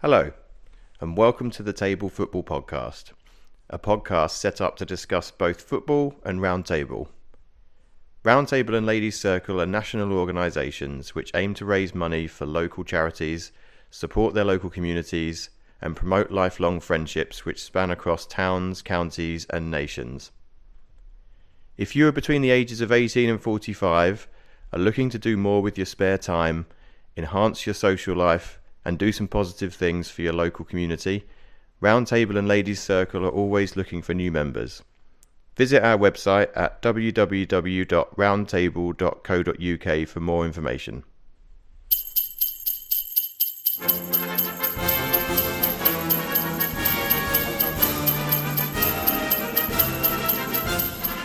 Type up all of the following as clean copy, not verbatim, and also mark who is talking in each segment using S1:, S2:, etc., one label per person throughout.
S1: Hello, and welcome to the Table Football Podcast, a podcast set up to discuss both football and Roundtable. Roundtable and Ladies Circle are national organisations which aim to raise money for local charities, support their local communities, and promote lifelong friendships which span across towns, counties, and nations. If you are between the ages of 18 and 45, are looking to do more with your spare time, enhance your social life, and do some positive things for your local community, Roundtable and Ladies Circle are always looking for new members. Visit our website at www.roundtable.co.uk for more information.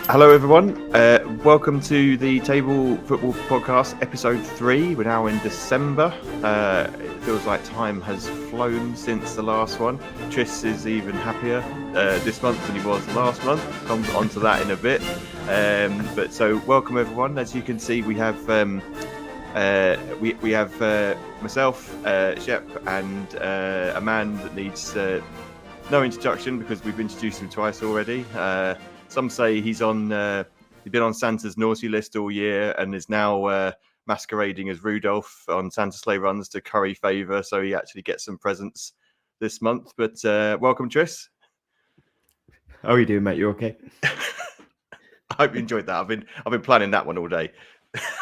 S1: Hello everyone, welcome to the Table Football Podcast episode 3. We're now in December. It feels like time has flown since the last one. Tris is even happier this month than he was last month. Come on to that in a bit. But so welcome everyone. As you can see, we have we have myself, Shepp, and a man that needs no introduction because we've introduced him twice already. Some say he's been on Santa's naughty list all year and is now masquerading as Rudolph on Santa sleigh runs to curry favour, so he actually gets some presents this month. But welcome, Tris.
S2: How are you doing, mate? You okay?
S1: I hope you enjoyed that. I've been planning that one all day.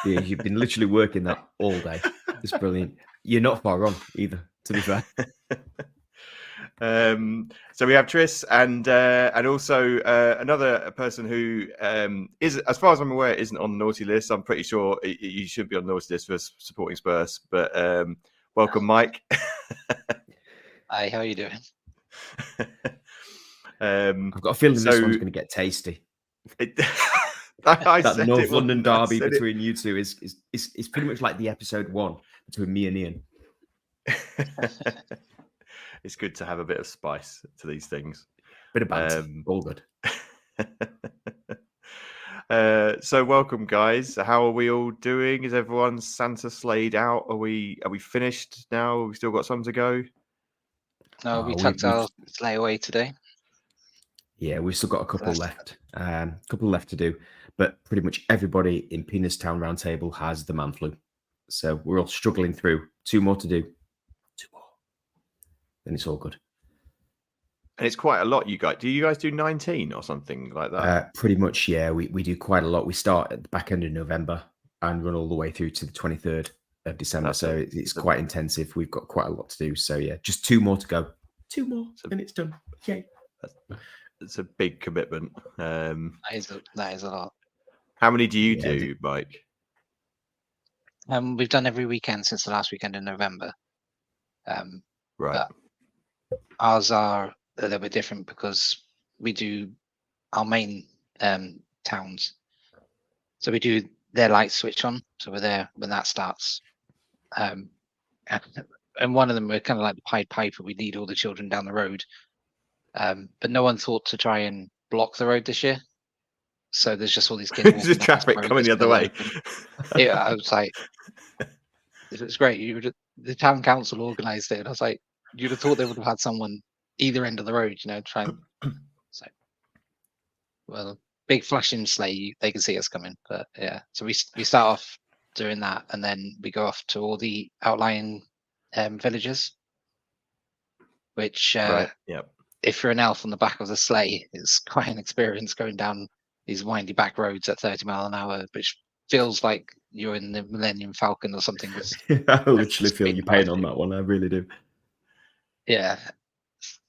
S2: Yeah, you've been literally working that all day. It's brilliant. You're not far wrong either, to be fair.
S1: So we have Tris and also another person who is, as far as I'm aware, isn't on the naughty list. I'm pretty sure you should be on the naughty list for supporting Spurs. But welcome, Mike.
S3: Hi, how are you doing?
S2: I've got a feeling this one's going to get tasty.
S1: That
S2: North London derby between you two is pretty much like the episode 1 between me and Ian.
S1: It's good to have a bit of spice to these things.
S2: Bit of banter, all good.
S1: So welcome, guys. How are we all doing? Is everyone Santa slayed out? Are we finished now? Have we still got some to go?
S3: No, we tucked our sleigh away today.
S2: Yeah, we've still got a couple left. Couple left to do, but pretty much everybody in Peterstown Roundtable has the man flu, so we're all struggling through. 2 more to do. 2 more. Then it's all good.
S1: And it's quite a lot, you guys. Do you guys do 19 or something like that?
S2: Pretty much, yeah. We do quite a lot. We start at the back end of November and run all the way through to the 23rd of December. It's quite intensive. We've got quite a lot to do. So yeah, just 2 more to go. 2 more, and it's done. Yay.
S1: It's a big commitment.
S3: That is a lot.
S1: How many do you do, Mike?
S3: We've done every weekend since the last weekend in November.
S1: Right.
S3: Ours are a little bit different because we do our main towns. So we do their light switch on. So we're there when that starts. And one of them, we're kind of like the Pied Piper. We lead all the children down the road. But no one thought to try and block the road this year. So there's just all these kids.
S1: There's traffic coming the other way.
S3: Yeah, I was like, it's great. The town council organised it. And I was like, you'd have thought they would have had someone either end of the road, try and. So, well, big flashing sleigh, they can see us coming. But yeah, so we start off doing that, and then we go off to all the outlying villages, which
S1: right. Yep.
S3: If you're an elf on the back of the sleigh, it's quite an experience going down these windy back roads at 30 miles an hour, which feels like you're in the Millennium Falcon or something.
S2: I literally feel your pain on that one. I really do.
S3: Yeah.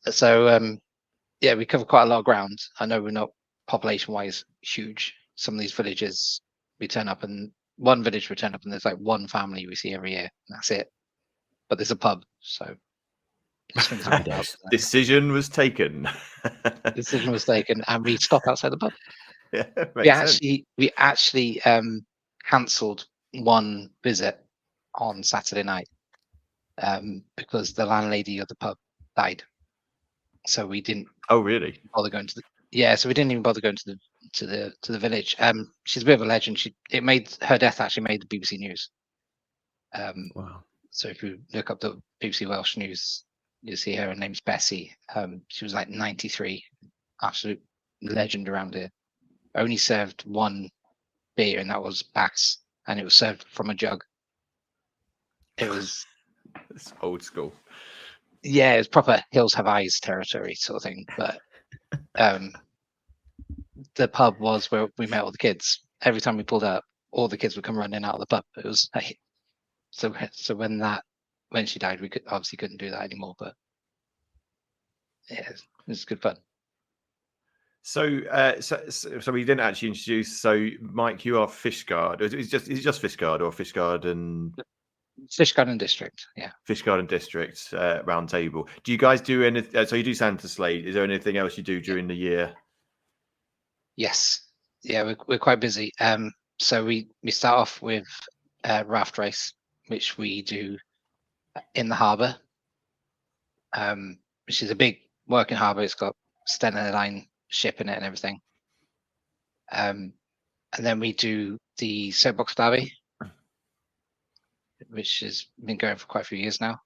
S3: So, we cover quite a lot of ground. I know we're not population-wise huge. Some of these villages, we turn up, and one village we turn up, and there's like one family we see every year. And that's it. But there's a pub, so.
S1: Decision was taken.
S3: Decision was taken, and we stop outside the pub.
S1: Yeah,
S3: we actually cancelled one visit on Saturday night because the landlady of the pub died. So we didn't.
S1: Oh, really?
S3: Bother going to the. So we didn't even bother going to the village. She's a bit of a legend. Her death actually made the BBC News.
S2: Wow.
S3: So if you look up the BBC Welsh News, you see her. Her name's Bessie. She was like 93, absolute legend around here. Only served one beer, and that was Bass, and it was served from a jug. It was
S1: It's old school.
S3: Yeah, it was proper Hills Have Eyes territory sort of thing. But the pub was where we met all the kids. Every time we pulled up, all the kids would come running out of the pub. It was like, so when she died, we couldn't do that anymore. But yeah, it was good fun.
S1: So, so we didn't actually introduce. So, Mike, you are Fishguard. Is it just Fishguard or Fishguard and
S3: Fishguard and District? Yeah,
S1: Fishguard and District round table. Do you guys do anything? So you do Santa Sleigh. Is there anything else you do during the year?
S3: Yes, yeah, we're quite busy. So we start off with raft race, which we do in the harbour, which is a big working harbour. It's got Stena Line ship in it and everything. And then we do the Soapbox Derby, which has been going for quite a few years now.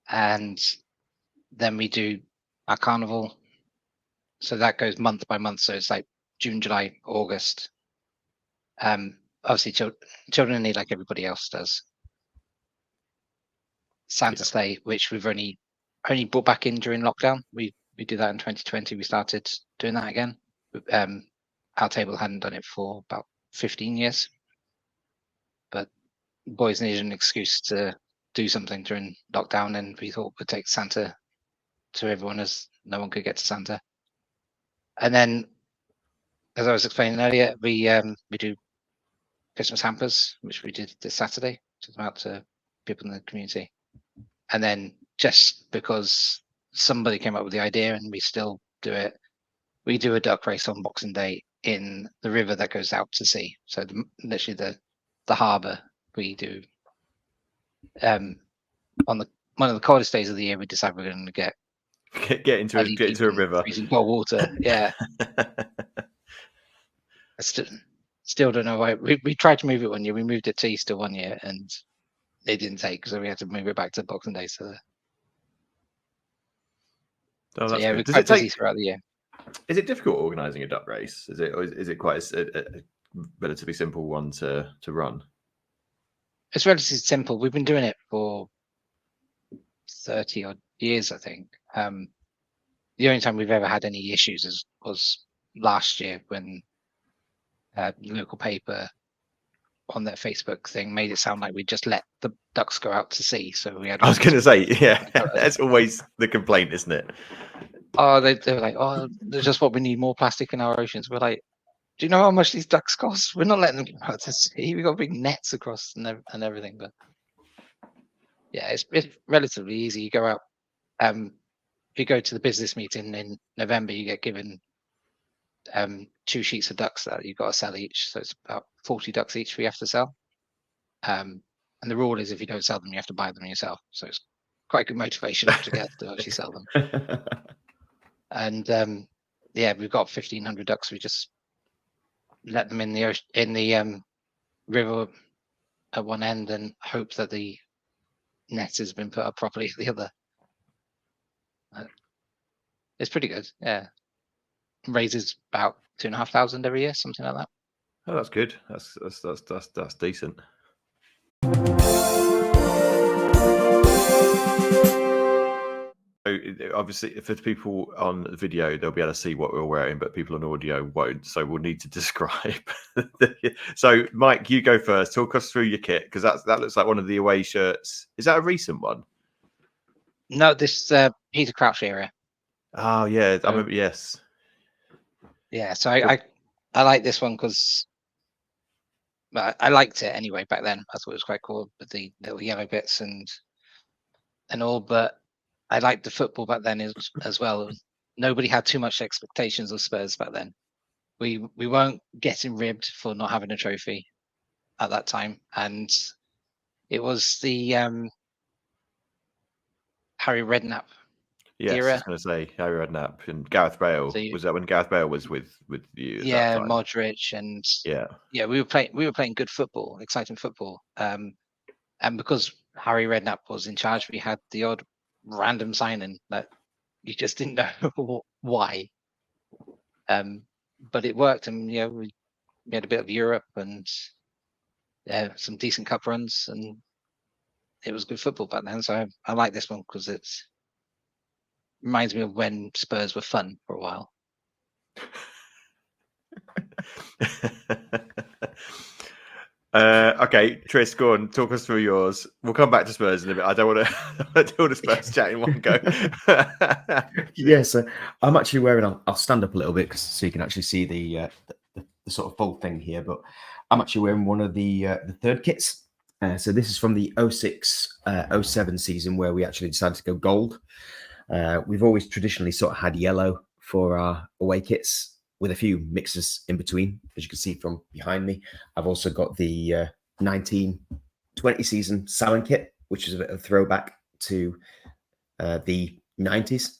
S3: And then we do our carnival. So that goes month by month. So it's like June, July, August. Obviously, children need, like everybody else does. Santa Sleigh, which we've only brought back in during lockdown. We did that in 2020. We started doing that again. Our table hadn't done it for about 15 years. But boys needed an excuse to do something during lockdown, and we thought we'd take Santa to everyone, as no one could get to Santa. And then, as I was explaining earlier, we do Christmas hampers, which we did this Saturday, to them out to people in the community. And then, just because somebody came up with the idea and we still do it, we do a duck race on Boxing Day in the river that goes out to sea. So literally the harbour. We do on one of the coldest days of the year. We decide we're going to get
S1: into a river,
S3: freezing cold water. Yeah. I still don't know why. We tried to move it one year. We moved it to Easter one year, and it didn't take, so we had to move it back to Boxing Day. So yeah, we're quite busy throughout the year.
S1: Is it difficult organising a duck race? Is it quite a relatively simple one to run?
S3: It's relatively simple. We've been doing it for 30 odd years, I think. The only time we've ever had any issues was last year, when the local paper on their Facebook thing made it sound like we just let the ducks go out to sea. So we had.
S1: I was going to say, yeah, that's always the complaint, isn't it?
S3: Oh, they were like, oh, there's just what we need, more plastic in our oceans. We're like, do you know how much these ducks cost? We're not letting them go out to sea. We got big nets across and everything. But yeah, it's relatively easy. You go out. If you go to the business meeting in November, you get given 2 sheets of ducks that you've got to sell each. So it's about 40 ducks each we have to sell. And the rule is, if you don't sell them, you have to buy them yourself. So it's quite good motivation to get to actually sell them. And yeah, we've got 1,500 ducks. We just let them in the river at one end and hope that the net has been put up properly at the other. It's pretty good. Yeah, raises about 2,500 every year, something like that.
S1: Oh, that's good. That's decent. So obviously, for the people on the video, they'll be able to see what we're wearing, but people on audio won't. So we'll need to describe. So, Mike, you go first. Talk us through your kit, because that looks like one of the away shirts. Is that a recent one?
S3: No, this Peter Crouch era.
S1: Oh yeah, I remember. Yes.
S3: Yeah, so I like this one because I liked it anyway back then. I thought it was quite cool with the little yellow bits and all, but I liked the football back then as well. Nobody had too much expectations of Spurs back then. We weren't getting ribbed for not having a trophy at that time, and it was the Harry Redknapp
S1: Yes,
S3: era.
S1: I was going to say Harry Redknapp and Gareth Bale. Was that when Gareth Bale was with you?
S3: Yeah, Modric and yeah, we were playing good football, exciting football. And because Harry Redknapp was in charge, we had the odd random signing that you just didn't know why. But it worked, and we had a bit of Europe and some decent cup runs, and it was good football back then. So I like this one because it reminds me of when Spurs were fun for a while.
S1: Okay, Tris, go on, talk us through yours. We'll come back to Spurs in a bit. I don't want to do all the Spurs chat in one go.
S2: Yeah, so I'm actually wearing. I'll stand up a little bit so you can actually see the sort of full thing here. But I'm actually wearing one of the third kits. So this is from the 06-07 season where we actually decided to go gold. We've always traditionally sort of had yellow for our away kits, with a few mixes in between, as you can see from behind me. I've also got the 1920 season Salon kit, which is a bit of a throwback to the 90s.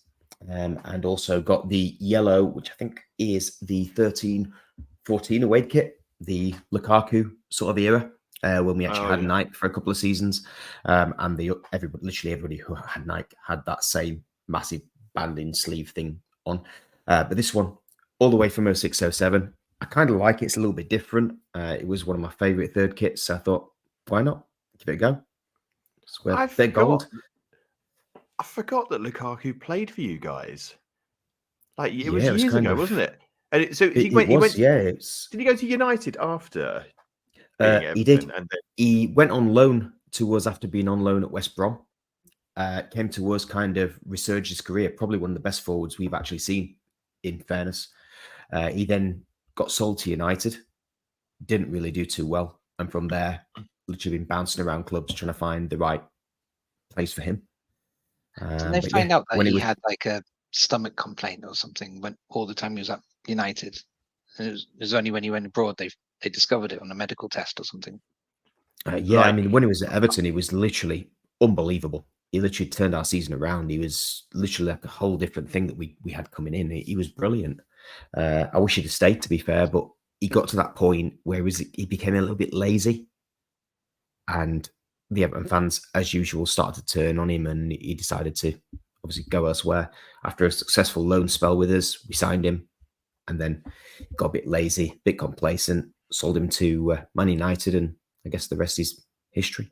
S2: And also got the yellow, which I think is the 13-14 away kit, the Lukaku sort of era, when we actually had Nike for a couple of seasons. And literally everybody who had Nike had that same massive banding sleeve thing on. But this one, all the way from 06-07. I kind of like it. It's a little bit different. It was one of my favorite third kits. So I thought, why not? Give it a go. They're gold.
S1: I forgot that Lukaku played for you guys. Like it was years ago, wasn't it? And did he go to United after?
S2: He did. He went on loan to us after being on loan at West Brom. Came to us, kind of resurged his career. Probably one of the best forwards we've actually seen, in fairness. He then got sold to United, didn't really do too well, and from there, literally been bouncing around clubs trying to find the right place for him.
S3: Didn't they find out that he had like a stomach complaint or something when all the time he was at United? And it was only when he went abroad they discovered it on a medical test or something.
S2: I mean, when he was at Everton, he was literally unbelievable. He literally turned our season around. He was literally like a whole different thing that we had coming in. He was brilliant. I wish he'd have stayed, to be fair, but he got to that point where he became a little bit lazy. And the Everton fans, as usual, started to turn on him, and he decided to obviously go elsewhere. After a successful loan spell with us, we signed him, and then got a bit lazy, a bit complacent, sold him to Man United, and I guess the rest is history.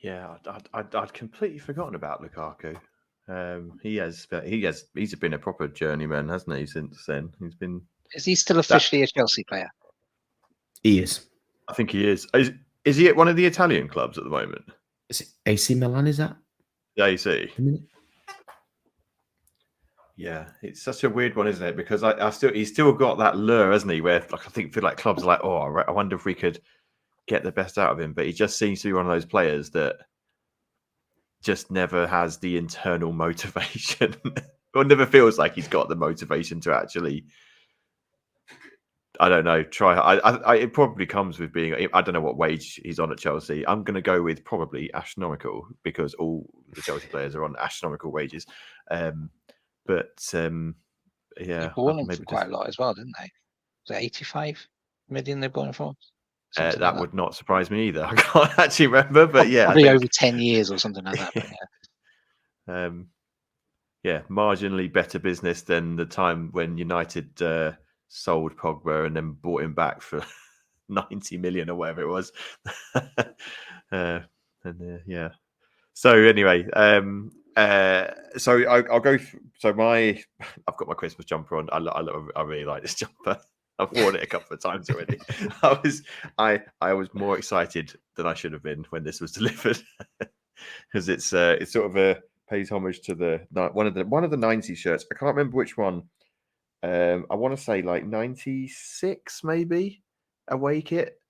S1: Yeah, I'd completely forgotten about Lukaku. He's been a proper journeyman, hasn't he? Since then,
S3: Is he still officially a Chelsea player?
S2: He is.
S1: I think he is. Is he at one of the Italian clubs at the moment?
S2: Is it AC Milan? Is that?
S1: The AC. Yeah, it's such a weird one, isn't it? Because he's still got that lure, hasn't he? Where I feel like clubs are like, I wonder if we could get the best out of him. But he just seems to be one of those players that just never has the internal motivation, or never feels like he's got the motivation to actually. I don't know. Try. It probably comes with being. I don't know what wage he's on at Chelsea. I'm going to go with probably astronomical, because all the Chelsea players are on astronomical wages. Yeah,
S3: they bought him for quite a lot as well, didn't they? Was it 85 million they bought him for?
S1: That would not surprise me either. I can't actually remember, but yeah,
S3: probably over 10 years or something like that. But
S1: yeah, marginally better business than the time when United sold Pogba and then bought him back for 90 million or whatever it was. Yeah. So anyway, so I'll go. I've got my Christmas jumper on. I really like this jumper. I've worn it a couple of times already. I was more excited than I should have been when this was delivered, because it's sort of pays homage to one of the 90s shirts. I can't remember which one. I want to say like 96 maybe, away kit,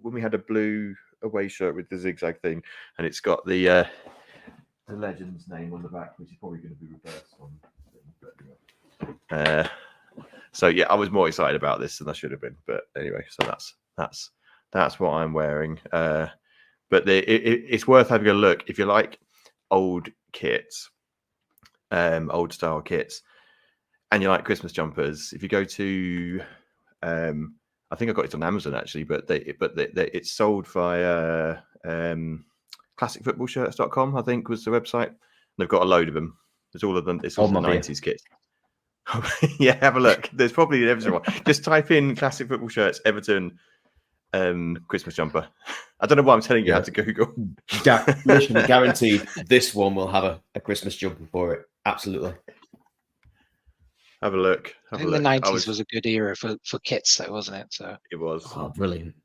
S1: when we had a blue away shirt with the zigzag thing, and it's got the legend's name on the back, which is probably going to be reversed on. So yeah, I was more excited about this than I should have been. But anyway, so that's what I'm wearing. But it's worth having a look if you like old kits, old style kits, and you like Christmas jumpers. If you go to, I think I got it on Amazon actually, but it's sold via classicfootballshirts.com, I think was the website. They've got a load of them. There's all of them. It's all the 90s kits. Yeah, have a look. There's probably an Everton one. Just type in classic football shirts, Everton Christmas jumper. I don't know why I'm telling you how to Google.
S2: Literally guaranteed this one will have a Christmas jumper for it. Absolutely.
S1: Have a look.
S3: I think the 90s was a good era for kits, though, wasn't it? So
S1: it was.
S2: Oh, brilliant.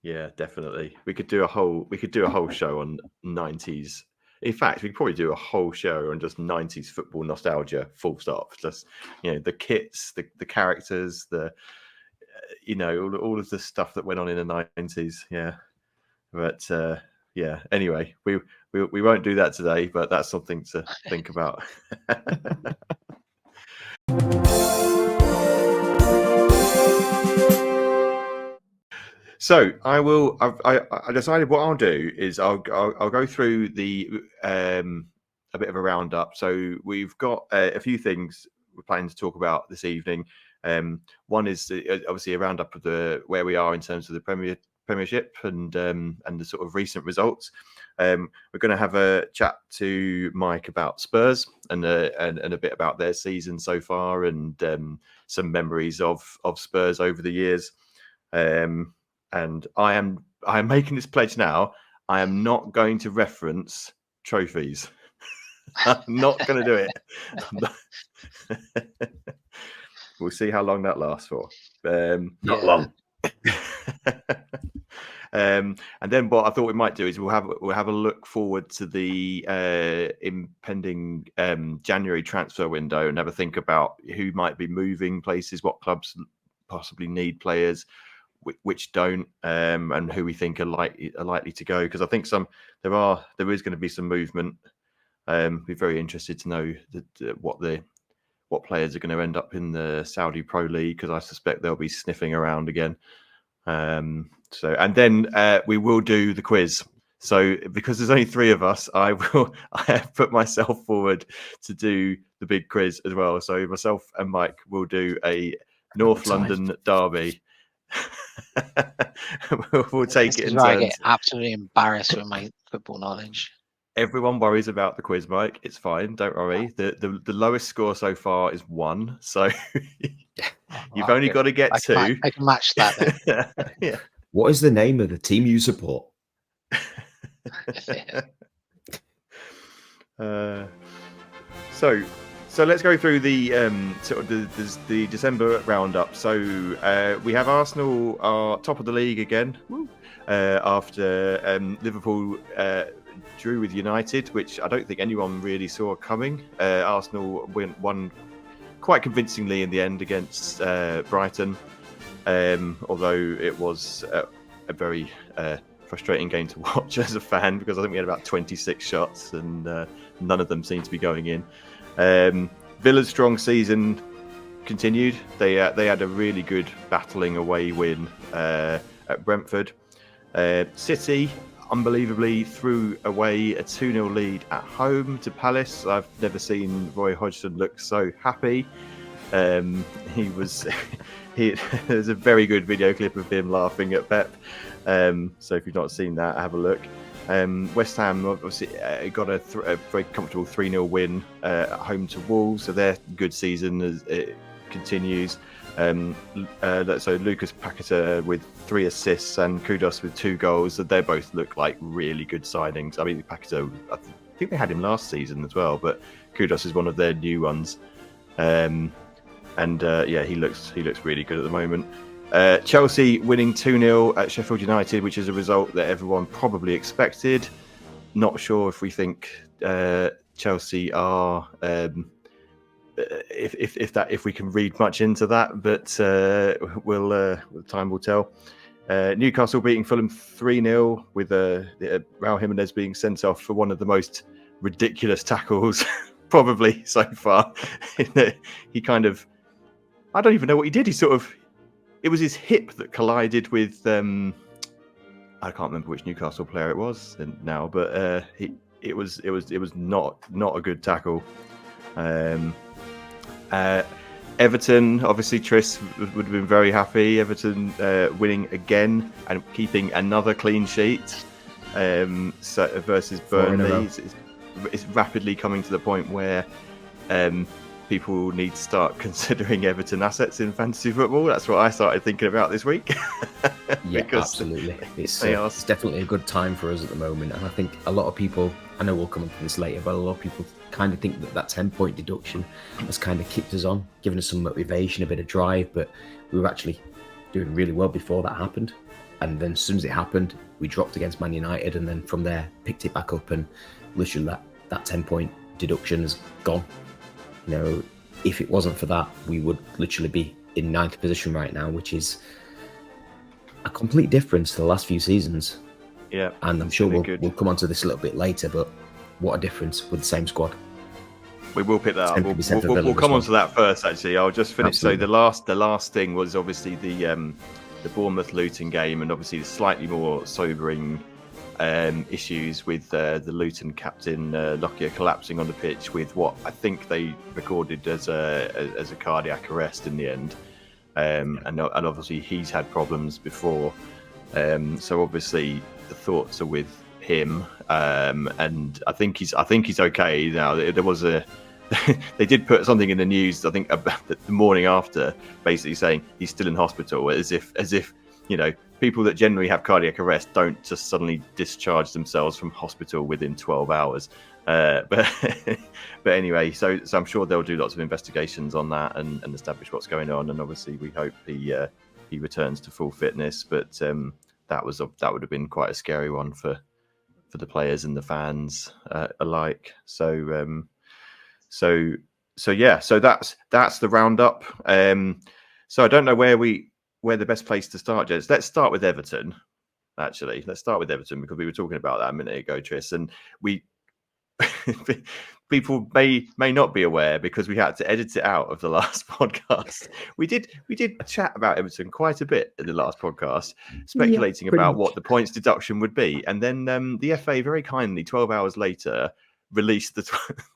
S1: Yeah, definitely. We could do a whole show on 90s. In fact, we could probably do a whole show on just 90s football nostalgia, full stop. Just, the kits, the characters, all of the stuff that went on in the 90s. Yeah. But yeah, anyway, we won't do that today, but that's something to think about. So I decided what I'll do is I'll go through a bit of a roundup. So we've got a few things we're planning to talk about this evening. One is obviously a roundup of where we are in terms of the Premiership and the sort of recent results. We're going to have a chat to Mike about Spurs and a bit about their season so far and some memories of Spurs over the years. And I am making this pledge now. I am not going to reference trophies. I'm not going to do it. We'll see how long that lasts for. Not long. And then what I thought we might do is we'll have a look forward to the impending January transfer window and have a think about who might be moving places, what clubs possibly need players, which don't, and who we think are likely to go. Because I think there is going to be some movement. Be very interested to know what players are going to end up in the Saudi Pro League, because I suspect they'll be sniffing around again. And then we will do the quiz. So because there's only three of us, I have put myself forward to do the big quiz as well. So myself and Mike will do a North London derby. We'll take it in turns.
S3: I get absolutely embarrassed with my football knowledge.
S1: Everyone worries about the quiz, Mike. It's fine. Don't worry. The lowest score so far is 1. So you've only got to get 2.
S3: I can match that then.
S1: Yeah.
S2: What is the name of the team you support?
S1: So let's go through the sort of the December roundup. So we have Arsenal are top of the league again after Liverpool drew with United, which I don't think anyone really saw coming. Arsenal won quite convincingly in the end against Brighton, although it was a very frustrating game to watch as a fan, because I think we had about 26 shots and none of them seemed to be going in. Villa's strong season continued. They had a really good battling away win at Brentford. City unbelievably threw away a 2-0 lead at home to Palace. I've never seen Roy Hodgson look so happy. There's a very good video clip of him laughing at Pep. So if you've not seen that, have a look. West Ham obviously got a very comfortable 3-0 win at home to Wolves, so their good season as it continues. So Lucas Paqueta with 3 assists and Kudus with 2 goals. So they both look like really good signings. I mean, Paqueta, I think they had him last season as well, but Kudus is one of their new ones. He looks really good at the moment. Chelsea winning 2-0 at Sheffield United, which is a result that everyone probably expected. Not sure if we think Chelsea are, if we can read much into that, but time will tell. Newcastle beating Fulham 3-0 with Raul Jimenez being sent off for one of the most ridiculous tackles probably so far. He kind of, I don't even know what he did. It was his hip that collided with I can't remember which Newcastle player it was now, but it was not a good tackle. Everton, obviously Tris would have been very happy. Everton winning again and keeping another clean sheet. so versus
S2: 4 in a row.
S1: Burnley. It's rapidly coming to the point where people need to start considering Everton assets in fantasy football. That's what I started thinking about this week.
S2: Yeah,
S1: Because
S2: absolutely. It's
S1: they are-
S2: definitely a good time for us at the moment. And I think a lot of people, I know we'll come into this later, but a lot of people kind of think that 10-point deduction has kind of kicked us on, given us some motivation, a bit of drive. But we were actually doing really well before that happened. And then as soon as it happened, we dropped against Man United. And then from there, picked it back up. And literally that 10-point deduction is gone. You know, if it wasn't for that, we would literally be in 9th position right now, which is a complete difference to the last few seasons.
S1: Yeah,
S2: and I'm sure we'll come on to this a little bit later, but what a difference with the same squad.
S1: We will pick that up.
S2: 10% for
S1: We'll
S2: Villa
S1: come
S2: as
S1: on to that first, actually. I'll just finish.
S2: Absolutely.
S1: So the last thing was obviously the Bournemouth-Luton game, and obviously the slightly more sobering issues with the Luton captain Lockyer collapsing on the pitch with what I think they recorded as a cardiac arrest in the end. And obviously he's had problems before. So obviously the thoughts are with him, and I think he's okay now. There was they did put something in the news, I think, about the morning after, basically saying he's still in hospital, as if you know, people that generally have cardiac arrest don't just suddenly discharge themselves from hospital within 12 hours. But anyway, so I'm sure they'll do lots of investigations on that and establish what's going on. And obviously, we hope he returns to full fitness. But that would have been quite a scary one for the players and the fans alike. So yeah, so that's the roundup. So I don't know where the best place to start, Jez. Let's start with Everton. Actually, let's start with Everton because we were talking about that a minute ago, Tris, and people may not be aware because we had to edit it out of the last podcast. We did chat about Everton quite a bit in the last podcast, speculating about what the points deduction would be, and then the FA very kindly 12 hours later released the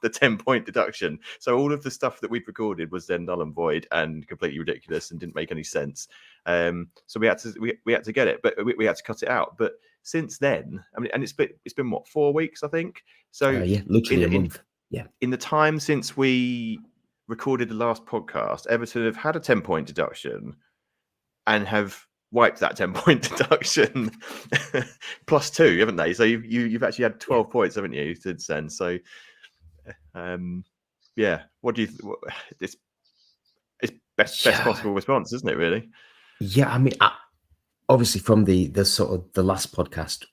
S1: 10-point deduction. So all of the stuff that we'd recorded was then null and void and completely ridiculous and didn't make any sense. So we had to get it, but we had to cut it out. But since then, I mean, and it's been what, 4 weeks, I think. So
S2: yeah, literally a month. Yeah.
S1: In the time since we recorded the last podcast, Everton have had a 10-point deduction and have wiped that 10-point deduction plus 2, haven't they? So you've actually had 12 points, haven't you, since then? So yeah, what do you? It's best possible response, isn't it? Really?
S2: Yeah, I mean, obviously from the sort of the last podcast,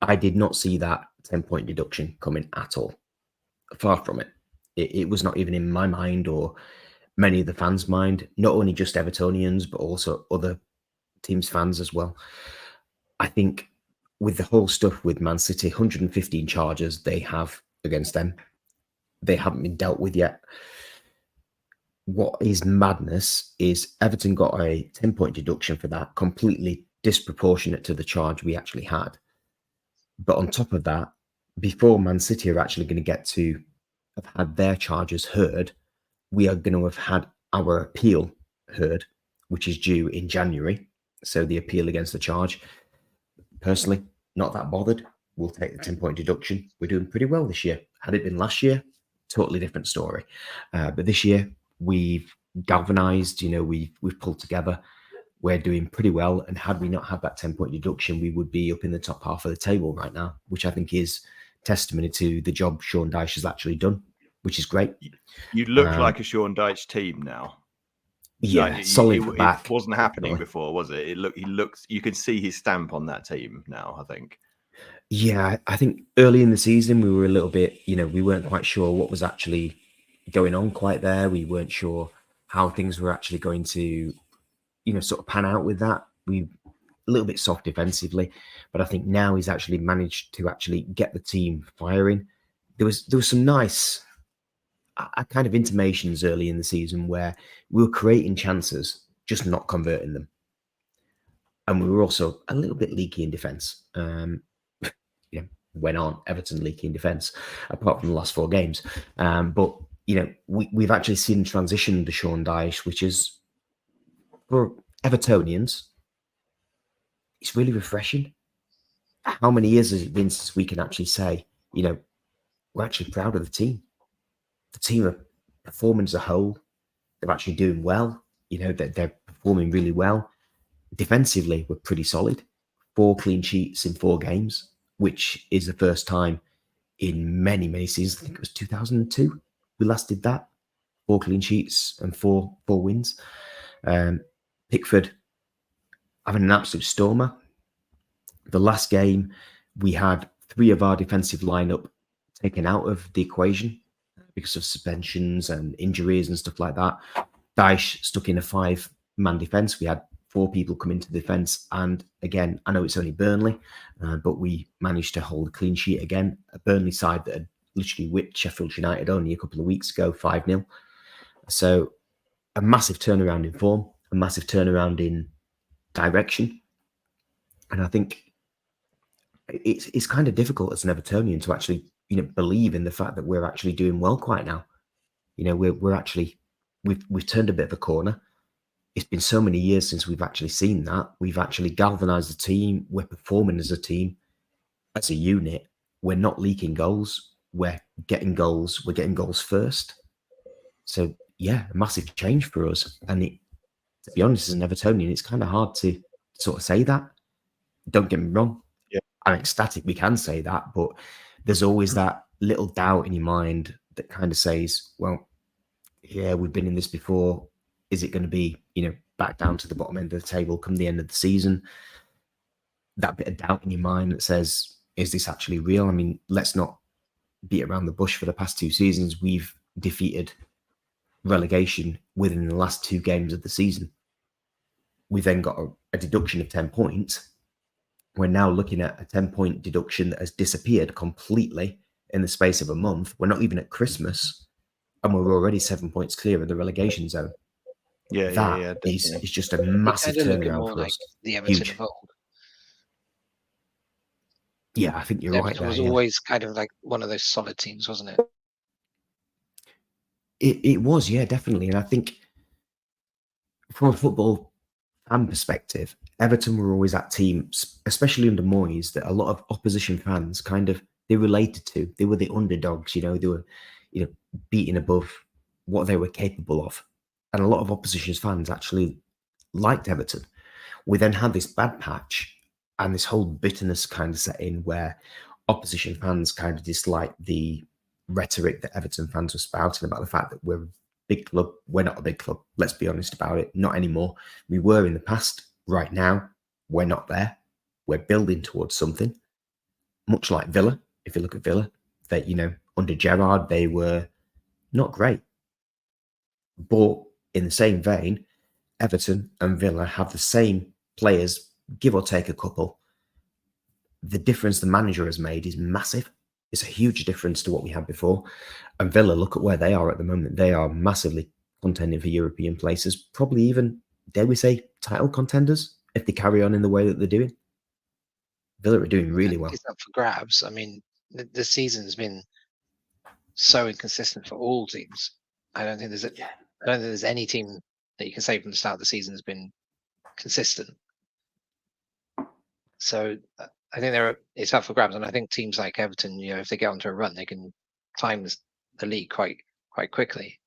S2: I did not see that 10-point deduction coming at all. Far from it. It was not even in my mind or many of the fans' mind. Not only just Evertonians, but also other teams' fans as well. I think with the whole stuff with Man City, 115 charges they have against them, they haven't been dealt with yet. What is madness is Everton got a 10-point deduction for that, completely disproportionate to the charge we actually had. But on top of that, before Man City are actually going to get to have had their charges heard, we are going to have had our appeal heard, which is due in January. So the appeal against the charge, personally, not that bothered. We'll take the 10-point deduction. We're doing pretty well this year. Had it been last year, totally different story. But this year, we've galvanized, we've pulled together. We're doing pretty well. And had we not had that 10-point deduction, we would be up in the top half of the table right now, which I think is testimony to the job Sean Dyche has actually done, which is great.
S1: You look like a Sean Dyche team now.
S2: Yeah, solid back.
S1: It wasn't happening before, was it? He looks. You can see his stamp on that team now, I think.
S2: Yeah, I think early in the season we were a little bit, we weren't quite sure what was actually going on quite there. We weren't sure how things were actually going to, sort of pan out with that. We a little bit soft defensively, but I think now he's actually managed to actually get the team firing. There was some nice kind of intimations early in the season where we were creating chances, just not converting them. And we were also a little bit leaky in defence. When aren't Everton leaky in defence, apart from the last 4 games? But, we've actually seen transition to Sean Dyche, which is, for Evertonians, it's really refreshing. how many years has it been since we can actually say, we're actually proud of the team? The team are performing as a whole. They're actually doing well. They're performing really well. Defensively, we're pretty solid. 4 clean sheets in 4 games, which is the first time in many, many seasons. I think it was 2002 we last did that. 4 clean sheets and four wins. Pickford having an absolute stormer. The last game, we had 3 of our defensive lineup taken out of the equation because of suspensions and injuries and stuff like that. Dyche stuck in a 5-man defence. We had 4 people come into the defence. And again, I know it's only Burnley, but we managed to hold a clean sheet again. A Burnley side that had literally whipped Sheffield United only a couple of weeks ago, 5-0. So a massive turnaround in form, a massive turnaround in direction. And I think it's kind of difficult as an Evertonian to actually, believe in the fact that we're actually doing well quite now. We're actually, we've turned a bit of a corner. It's been so many years since we've actually seen that. We've actually galvanized the team. We're performing as a team, as a unit. We're not leaking goals. We're getting goals. We're getting goals first. So yeah, a massive change for us. And to be honest, as an Evertonian, it's kind of hard to sort of say that. Don't get me wrong.
S1: Yeah.
S2: I'm ecstatic we can say that, but there's always that little doubt in your mind that kind of says, well, yeah, we've been in this before. Is it going to be, back down to the bottom end of the table come the end of the season? That bit of doubt in your mind that says, is this actually real? I mean, let's not beat around the bush. For the past 2 seasons, we've defeated relegation within the last 2 games of the season. We then got a deduction of 10 points. We're now looking at a 10-point deduction that has disappeared completely in the space of a month. We're not even at Christmas, and we're already 7 points clear of the relegation zone. That is just a massive turnaround for us.
S3: The Everton
S2: Huge.
S3: of old.
S2: Yeah, I think you're right.
S3: Everton was always kind of like one of those solid teams, wasn't it?
S2: It was, yeah, definitely. And I think from a football fan perspective, Everton were always that team, especially under Moyes, that a lot of opposition fans they related to. They were the underdogs, they were, beating above what they were capable of. And a lot of opposition fans actually liked Everton. We then had this bad patch and this whole bitterness kind of set in where opposition fans kind of disliked the rhetoric that Everton fans were spouting about the fact that we're a big club. We're not a big club. Let's be honest about it. Not anymore. We were in the past. Right now, we're not there. We're building towards something. Much like Villa. If you look at Villa, that, under Gerrard, they were not great. But in the same vein, Everton and Villa have the same players, give or take a couple. The difference the manager has made is massive. It's a huge difference to what we had before. And Villa, look at where they are at the moment. They are massively contending for European places, probably even, dare we say, title contenders, if they carry on in the way that they're doing. Villa are doing really well.
S3: It's up for grabs. I mean, the season's been so inconsistent for all teams. I don't think there's any team that you can say from the start of the season has been consistent. So I think it's up for grabs, and I think teams like Everton, if they get onto a run, they can climb the league quite quickly.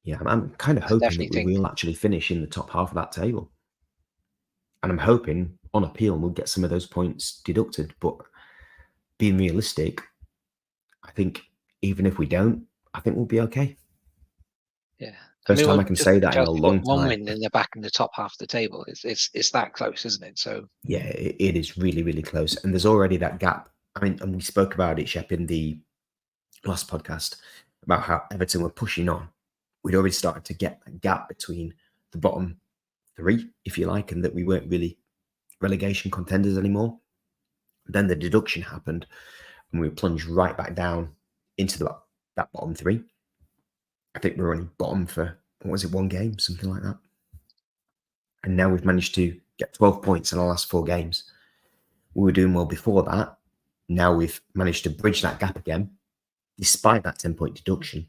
S2: Yeah, I'm kind of hoping that we will actually finish in the top half of that table. And I'm hoping on appeal we'll get some of those points deducted. But being realistic, I think even if we don't, I think we'll be okay.
S3: Yeah.
S2: First time I can say that in a long time.
S3: One win and they're back in the top half of the table. It's that close, isn't it? So
S2: yeah, it is really, really close. And there's already that gap. I mean, and we spoke about it, Shepp, in the last podcast about how Everton were pushing on. We'd already started to get a gap between the bottom 3, if you like, and that we weren't really relegation contenders anymore. Then the deduction happened and we were plunged right back down into that bottom 3. I think we were only bottom for, 1 game, something like that. And now we've managed to get 12 points in our last 4 games. We were doing well before that. Now we've managed to bridge that gap again, despite that 10-point deduction.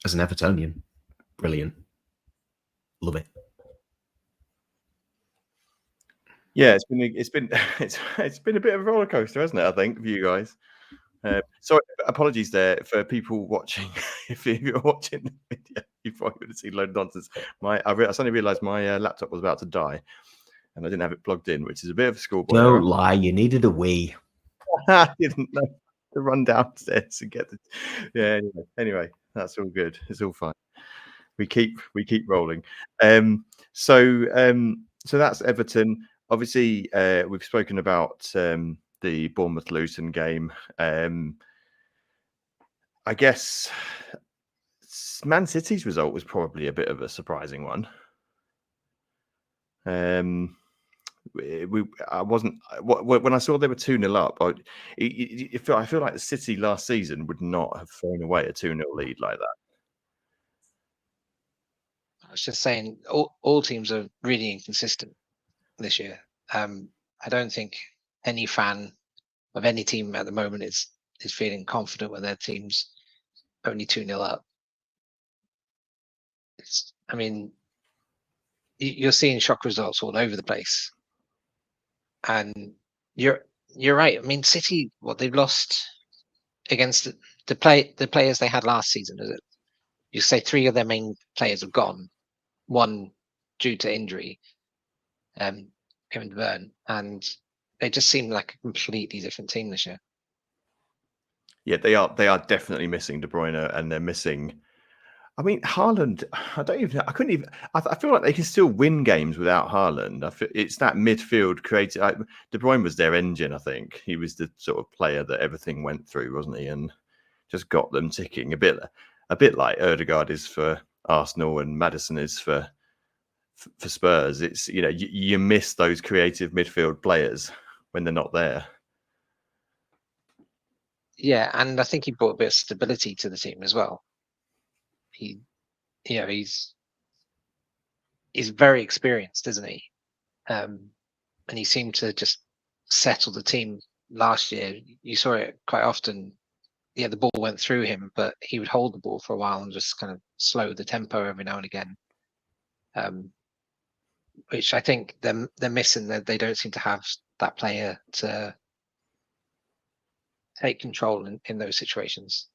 S2: As an Evertonian, brilliant. Love it.
S1: Yeah, it's been a bit of a roller coaster, hasn't it? I think for you guys. Sorry, apologies there for people watching. If you're watching the video, you probably would have seen a load of nonsense. I suddenly realised my laptop was about to die, and I didn't have it plugged in, which is a bit of a schoolboy error.
S2: Don't lie, you needed a wee.
S1: I didn't know to run downstairs and get the. Yeah. Anyway, that's all good. It's all fine. We keep rolling. So that's Everton. Obviously, we've spoken about the Bournemouth Luton game. I guess Man City's result was probably a bit of a surprising one. I wasn't when I saw they were 2-0 up. I feel like the City last season would not have thrown away a 2-0 lead like that.
S3: I was just saying, all teams are really inconsistent this year. I don't think any fan of any team at the moment is feeling confident when their team's only 2-0 up. I mean, you're seeing shock results all over the place, and you're right. I mean, City, they've lost against the players they had last season. Is it? You say 3 of their main players have gone, 1 due to injury, Kevin De Bruyne, and they just seem like a completely different team this year.
S1: Yeah, they are definitely missing De Bruyne, and they're missing. I mean, Haaland. I feel like they can still win games without Haaland. It's that midfield creative. De Bruyne was their engine. I think he was the sort of player that everything went through, wasn't he? And just got them ticking a bit like Ødegaard is for Arsenal and Maddison is for Spurs. It's you miss those creative midfield players when they're not there.
S3: Yeah, and I think he brought a bit of stability to the team as well. He's very experienced, isn't he? And he seemed to just settle the team last year. You saw it quite often. Yeah, the ball went through him, but he would hold the ball for a while and just kind of slow the tempo every now and again. Which I think they're missing. That they don't seem to have that player to take control in those situations.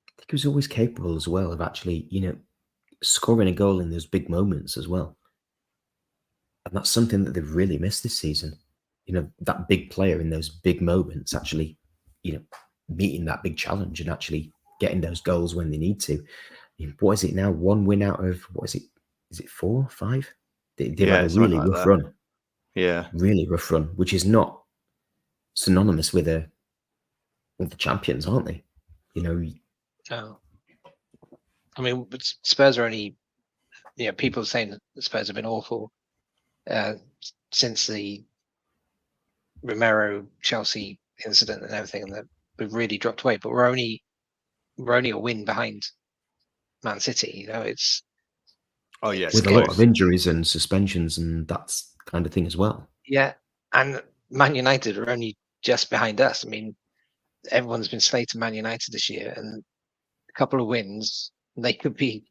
S2: I think he was always capable as well of actually, scoring a goal in those big moments as well. And that's something that they've really missed this season. That big player in those big moments actually, meeting that big challenge and actually getting those goals when they need to. What is it now? 1 win out of, what is it? Is it 4, 5? They've had a really rough run.
S1: Yeah.
S2: Really rough run, which is not synonymous with the champions, aren't they?
S3: No. I mean, Spurs are only, people are saying that the Spurs have been awful since the Romero Chelsea incident and everything, and that we've really dropped away. But we're only a win behind Man City. It's
S2: with a lot of injuries and suspensions and that kind of thing as well.
S3: Yeah, and Man United are only just behind us. I mean, everyone's been slated Man United this year, and a couple of wins, they could be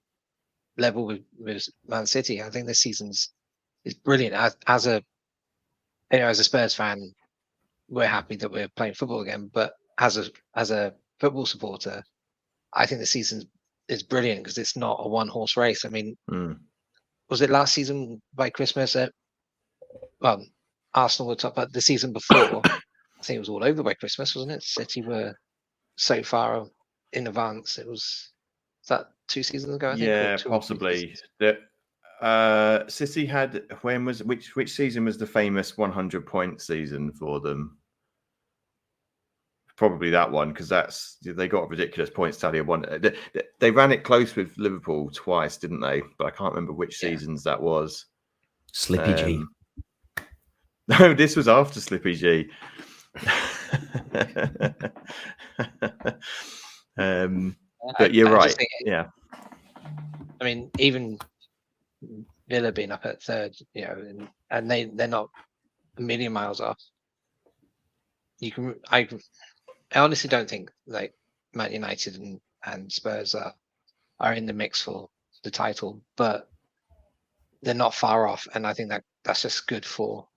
S3: level with Man City. I think this season's is brilliant. As a Spurs fan, we're happy that we're playing football again. But as a football supporter, I think the season is brilliant because it's not a 1-horse race. I mean, was it last season by Christmas? Arsenal were top, but the season before, I think it was all over by Christmas, wasn't it? City were so far in advance. Was that 2 seasons ago? I think.
S1: Yeah, possibly. City had which season was the famous 100-point season for them? Probably that one, because they got a ridiculous points tally of one. They ran it close with Liverpool twice, didn't they? But I can't remember which seasons that was.
S2: Slippy G.
S1: No, this was after Slippy G. But you're right. Yeah.
S3: I mean, even Villa being up at third, and they're not a million miles off. I honestly don't think like Man United and Spurs are in the mix for the title, but they're not far off, and I think that's just good for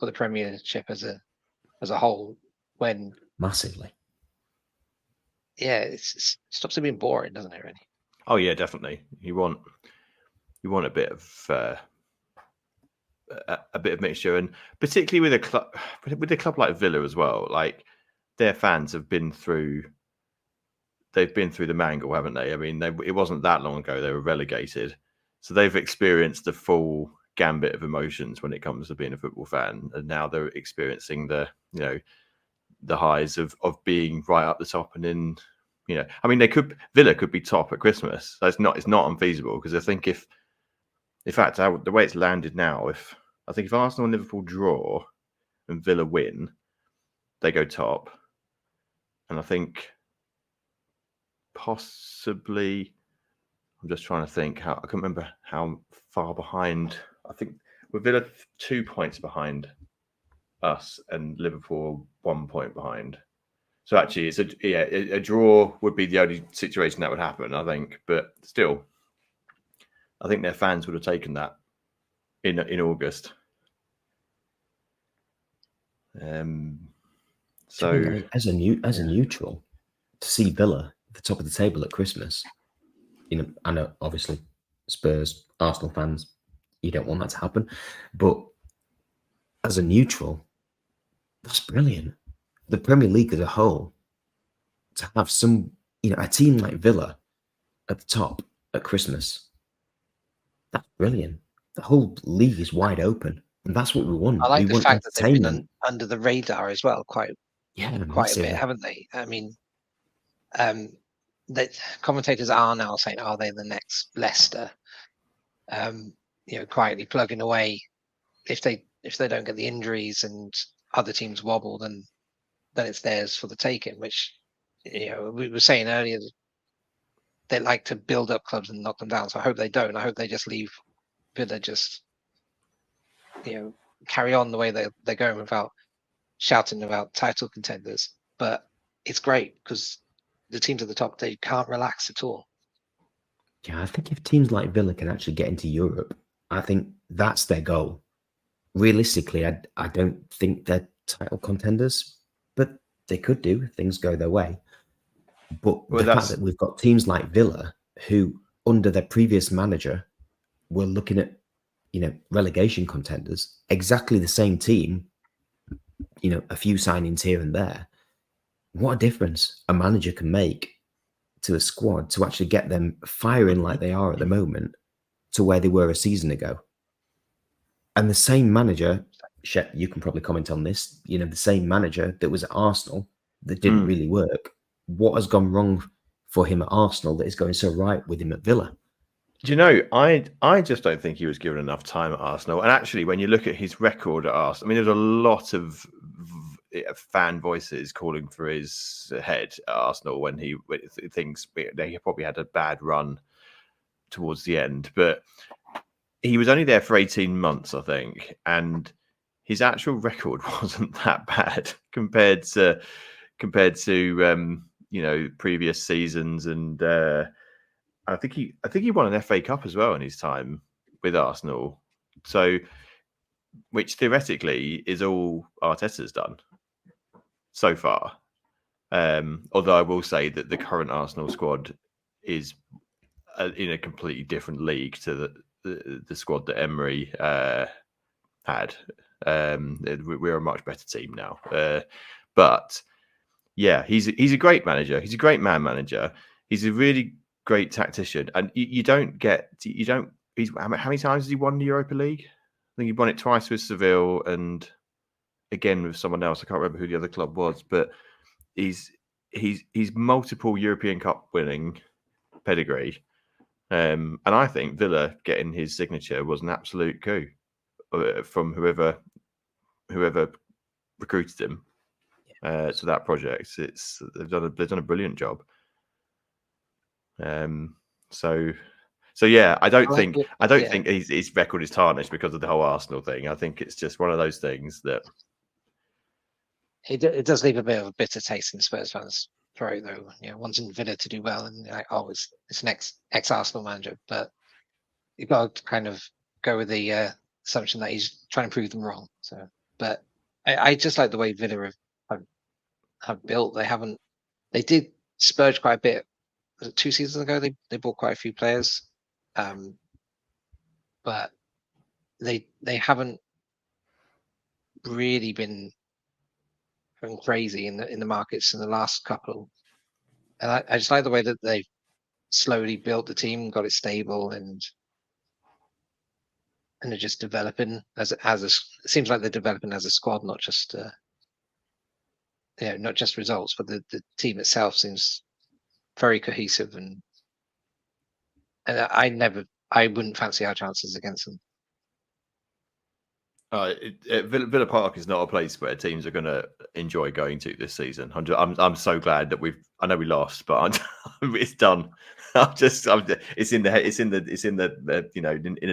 S3: the Premiership as a whole. When
S2: Massively.
S3: it stops it being boring, doesn't it? Really?
S1: Oh yeah, definitely. You want a bit of a bit of mixture, and particularly with a club like Villa as well. Like their fans have been through. They've been through the mangle, haven't they? I mean, it wasn't that long ago they were relegated, so they've experienced the full gambit of emotions when it comes to being a football fan, and now they're experiencing the highs of being right up the top, and in I mean, Villa could be top at Christmas. It's not unfeasible, because I think if in fact the way it's landed now, if Arsenal and Liverpool draw and Villa win, they go top, and I think possibly, I'm just trying to think I can't remember how far behind. I think we're Villa 2 points behind us and Liverpool 1 point behind. So actually, it's a draw would be the only situation that would happen, I think. But still, I think their fans would have taken that in August. So
S2: as a neutral, to see Villa at the top of the table at Christmas, I know obviously Spurs, Arsenal fans, you don't want that to happen, but as a neutral, that's brilliant. The Premier League as a whole, to have some, a team like Villa at the top at Christmas, that's brilliant. The whole league is wide open, and that's what we want.
S3: I like
S2: we
S3: the fact that they've been under the radar as well, quite a bit, haven't they? I mean, the commentators are now saying, are they the next Leicester? Quietly plugging away. If they don't get the injuries and other teams wobble, then it's theirs for the taking. Which we were saying earlier, they like to build up clubs and knock them down. So I hope they don't. I hope they just leave Villa just carry on the way they're going without shouting about title contenders. But it's great because the teams at the top, they can't relax at all.
S2: Yeah, I think if teams like Villa can actually get into Europe, I think that's their goal. Realistically, I don't think they're title contenders, but they could do if things go their way. But the fact that we've got teams like Villa, who under their previous manager were looking at, relegation contenders, exactly the same team, a few signings here and there. What a difference a manager can make to a squad to actually get them firing like they are at the moment to where they were a season ago. And the same manager, Shepp, you can probably comment on this, the same manager that was at Arsenal that didn't really work. What has gone wrong for him at Arsenal that is going so right with him at Villa?
S1: Do you know, I just don't think he was given enough time at Arsenal. And actually, when you look at his record at Arsenal, I mean, there's a lot of fan voices calling for his head at Arsenal when he probably had a bad run towards the end. But he was only there for 18 months, I think. And his actual record wasn't that bad compared to previous seasons. And I think he won an FA Cup as well in his time with Arsenal. So, which theoretically is all Arteta's done so far. Although I will say that the current Arsenal squad is in a completely different league to the squad that Emery had. We're a much better team now. But yeah, he's a great manager. He's a great man manager. He's a really great tactician, and how many times has he won the Europa League? I think he won it twice with Seville and again with someone else. I can't remember who the other club was, but he's multiple European Cup winning pedigree. And I think Villa getting his signature was an absolute coup from whoever recruited him to that project. They've done a brilliant job. So yeah, I don't think his record is tarnished because of the whole Arsenal thing. I think it's just one of those things that
S3: it does leave a bit of a bitter taste in Spurs fans' throat, though. Wanting Villa to do well, and it's an ex-Arsenal manager, but you've got to kind of go with the assumption that he's trying to prove them wrong. So, But I just like the way Villa have built. They did splurge quite a bit. Was it 2 seasons ago? They bought quite a few players, but they haven't really been going crazy in the markets in the last couple. And I just like the way that they've slowly built the team, got it stable, and they're just developing as it seems like they're developing as a squad, not just not just results, but the team itself seems very cohesive, and I wouldn't fancy our chances against them.
S1: Villa Park is not a place where teams are going to enjoy going to this season. I'm so glad that I know we lost, but it's done. It's in a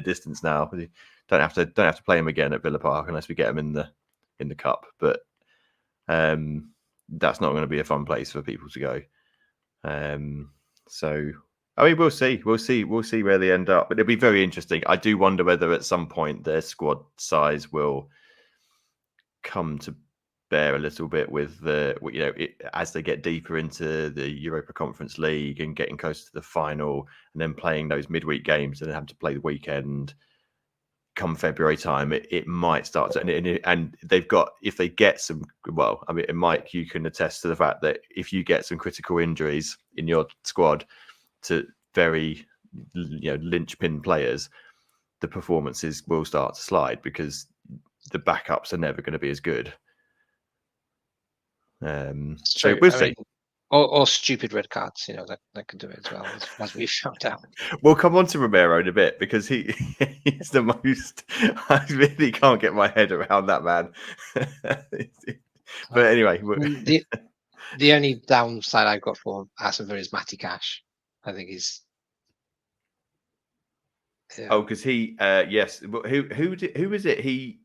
S1: distance now. We don't have to play them again at Villa Park unless we get them in the cup. But that's not going to be a fun place for people to go. So I mean, we'll see where they end up, but it'll be very interesting. I do wonder whether at some point their squad size will come to bear a little bit with as they get deeper into the Europa Conference League and getting closer to the final, and then playing those midweek games and then having to play the weekend. Come February time, it might start to, and they've got, if they get some, well, I mean, Mike, you can attest to the fact that if you get some critical injuries in your squad to very linchpin players, the performances will start to slide because the backups are never going to be as good. So we'll see.
S3: Or stupid red cards, that could do it as well, as we've found out.
S1: We'll come on to Romero in a bit because he's the most. I really can't get my head around that man. But anyway,
S3: the only downside I've got for Aston Villa is Matty Cash. I think he's.
S1: Yeah. Oh, because he, yes. Who is it? He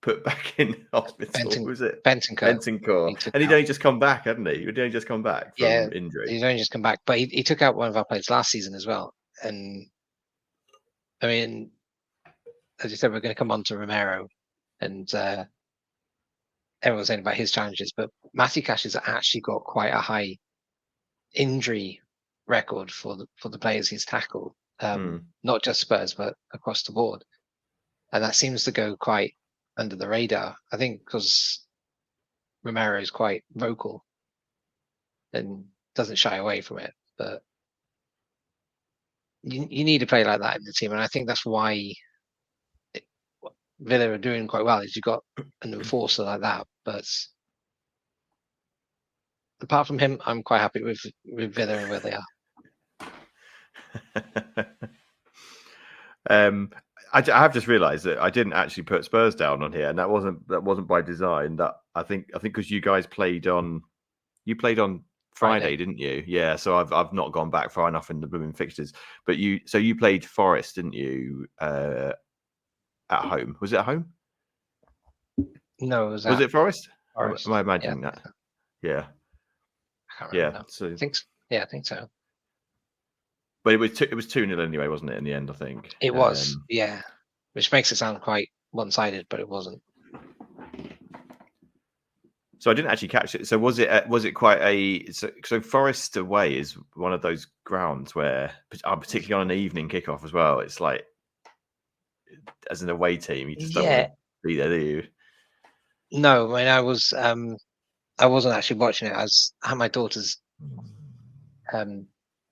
S1: put back in hospital. Was it Bentancur? And he'd only just come back, hadn't he? He'd only just come back from injury.
S3: He'd only just come back, but he took out one of our players last season as well. And I mean, as you said, we're going to come on to Romero, and everyone's saying about his challenges, but Matty Cash has actually got quite a high injury record for the players he's tackled, not just Spurs, but across the board. And that seems to go quite under the radar, I think, because Romero is quite vocal and doesn't shy away from it. But you need a player like that in the team, and I think that's why Villa are doing quite well. Is you've got an enforcer like that, but apart from him, I'm quite happy with Villa and where they
S1: are. I have just realised that I didn't actually put Spurs down on here, and that wasn't by design. That I think because you guys played on Friday, didn't you? Yeah. So I've not gone back far enough in the blooming fixtures. But you played Forest, didn't you? At home. Was it at home?
S3: No, was
S1: it Forest?
S3: Forest.
S1: Am I imagining that? Yeah.
S3: I can't remember. So I think so.
S1: But it was 2-0 anyway, wasn't it? In the end, I think
S3: it was. Yeah, which makes it sound quite one-sided, but it wasn't.
S1: So I didn't actually catch it. So was it quite a so Forest away is one of those grounds where, particularly on an evening kickoff as well, it's like as an away team, you just don't want to be there, do you?
S3: No, I mean I wasn't actually watching it. I had my daughter's end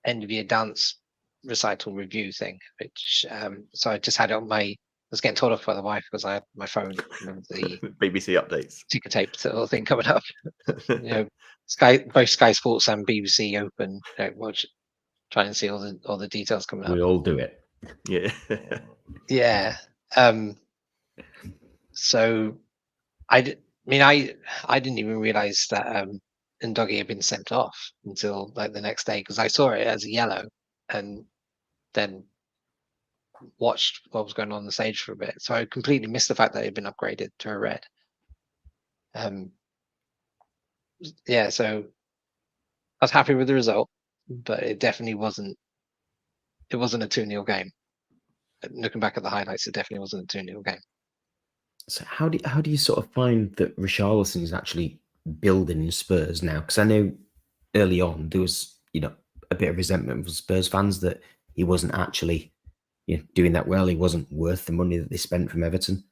S3: of year dance recital review thing, which so I just had it on I was getting told off by the wife because I had my phone and the
S1: BBC updates
S3: ticker tape sort of thing coming up. Both Sky Sports and BBC Open, watch, trying to see all the details coming up.
S2: We all do it.
S1: Yeah.
S3: Yeah. So I didn't even realize that Ndogi had been sent off until like the next day, because I saw it as a yellow and then watched what was going on the stage for a bit. So I completely missed the fact that it had been upgraded to a red. Yeah, so I was happy with the result, but it definitely wasn't. It wasn't a 2-0 game. Looking back at the highlights, it definitely wasn't a 2-0 game.
S2: So how do you sort of find that Richarlison is actually building in Spurs now? Because I know early on there was, a bit of resentment from Spurs fans that he wasn't actually, doing that well. He wasn't worth the money that they spent from Everton.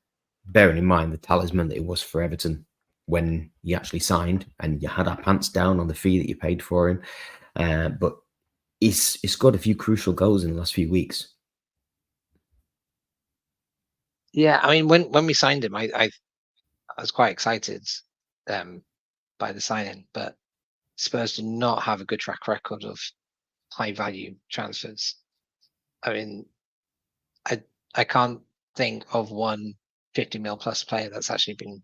S2: Bearing in mind the talisman that it was for Everton when he actually signed, and you had our pants down on the fee that you paid for him. But he's scored a few crucial goals in the last few weeks.
S3: Yeah, I mean, when we signed him, I was quite excited by the signing, but Spurs do not have a good track record of high value transfers. I mean, I can't think of one 50 mil plus player that's actually been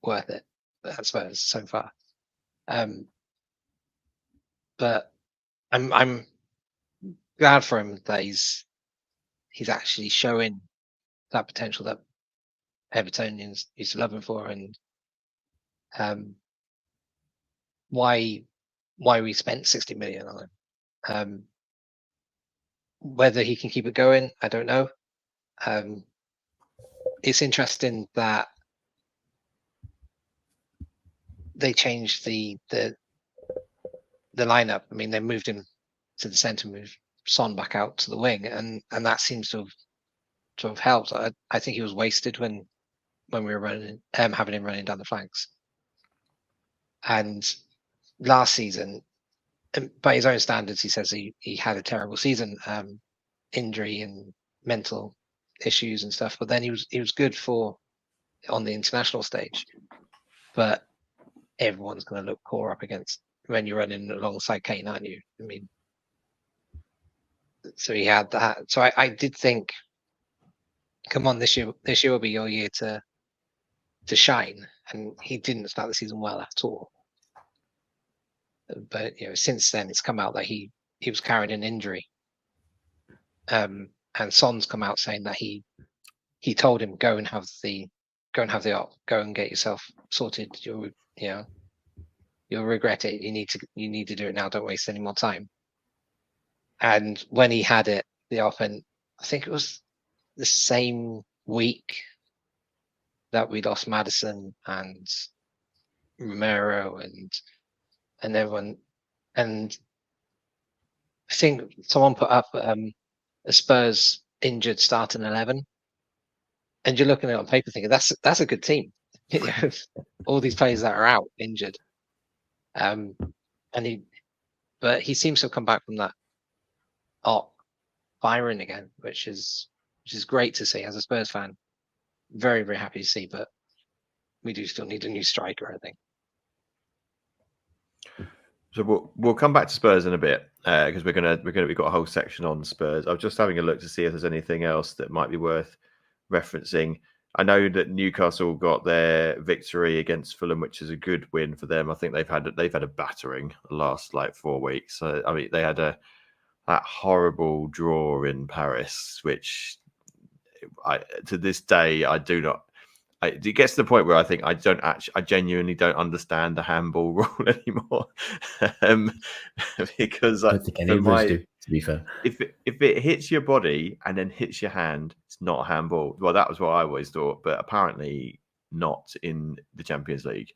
S3: worth it at Spurs so far. But I'm glad for him that he's actually showing that potential that Evertonians used to love him for, and why we spent 60 million on him. Whether he can keep it going, I don't know. It's interesting that they changed the lineup. I mean, they moved him to the centre, moved Son back out to the wing, and that seems to have helped. I think he was wasted when we were running, having him running down the flanks. And last season, by his own standards, he says he had a terrible season, injury and mental issues and stuff. But then he was good on the international stage. But everyone's going to look poor up against when you're running alongside Kane, aren't you? I mean, so he had that. So I did think, come on, this year will be your year to shine. And he didn't start the season well at all. But since then it's come out that he was carrying an injury. And Son's come out saying that he told him go and have the op, go and get yourself sorted. You'll regret it. You need to do it now. Don't waste any more time. And when he had it, the op, and I think it was the same week that we lost Maddison and Romero and everyone, and I think someone put up a Spurs injured starting 11, and you're looking at it on paper thinking that's a good team. All these players that are out injured, but he seems to have come back from that firing again, which is great to see as a Spurs fan. Very, very happy to see, but we do still need a new striker, I think.
S1: So we'll come back to Spurs in a bit because we've got a whole section on Spurs. I was just having a look to see if there's anything else that might be worth referencing. I know that Newcastle got their victory against Fulham, which is a good win for them. I think they've had a battering the last 4 weeks. So I mean, they had that horrible draw in Paris, which to this day I do not. It gets to the point where I think I genuinely don't understand the handball rule anymore, because
S2: I don't think any of us do, to be fair.
S1: If it hits your body and then hits your hand, it's not a handball. Well, that was what I always thought, but apparently not in the Champions League.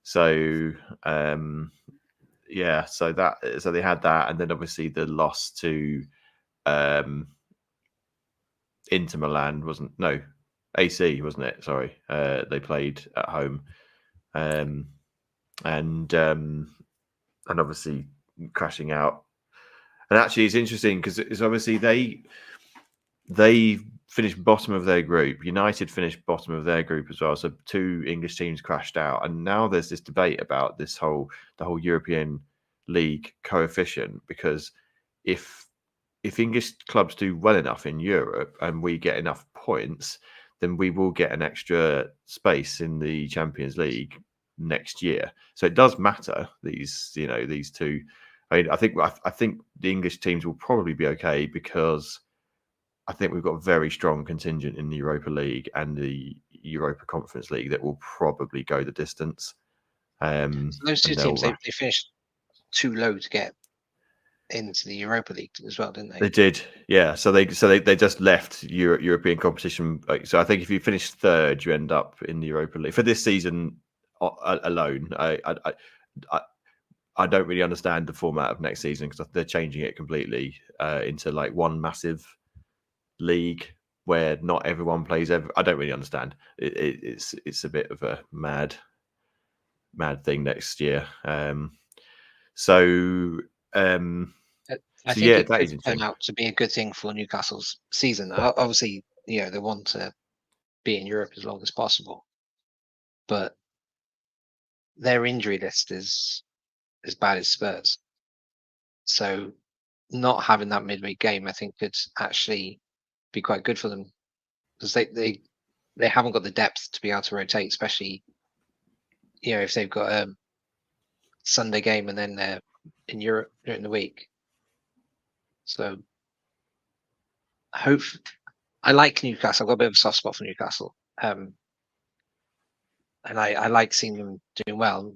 S1: So so they had that, and then obviously the loss to Inter Milan AC, wasn't it? Sorry, they played at home, and obviously crashing out. And actually, it's interesting because it's obviously they finished bottom of their group. United finished bottom of their group as well. So 2 English teams crashed out, and now there's this debate about the whole European League coefficient, because if English clubs do well enough in Europe and we get enough points, then we will get an extra space in the Champions League next year. So it does matter, these two. I mean, I think the English teams will probably be okay, because I think we've got a very strong contingent in the Europa League and the Europa Conference League that will probably go the distance.
S3: So those two teams, they finished too low to get into the Europa League as well, didn't
S1: They
S3: they?
S1: did, yeah. So they just left European competition. So I think if you finish third, you end up in the Europa League for this season alone. I don't really understand the format of next season because they're changing it completely into like one massive league where not everyone plays. I don't really understand. It's a bit of a mad thing next year. So
S3: I think
S1: yeah,
S3: it
S1: that
S3: could
S1: is
S3: turn
S1: interesting.
S3: out to be a good thing for Newcastle's season. Obviously, they want to be in Europe as long as possible, but their injury list is as bad as Spurs. So not having that midweek game, I think, could actually be quite good for them because they haven't got the depth to be able to rotate, especially if they've got a Sunday game and then they're in Europe during the week. So I like Newcastle. I've got a bit of a soft spot for Newcastle. And I like seeing them doing well.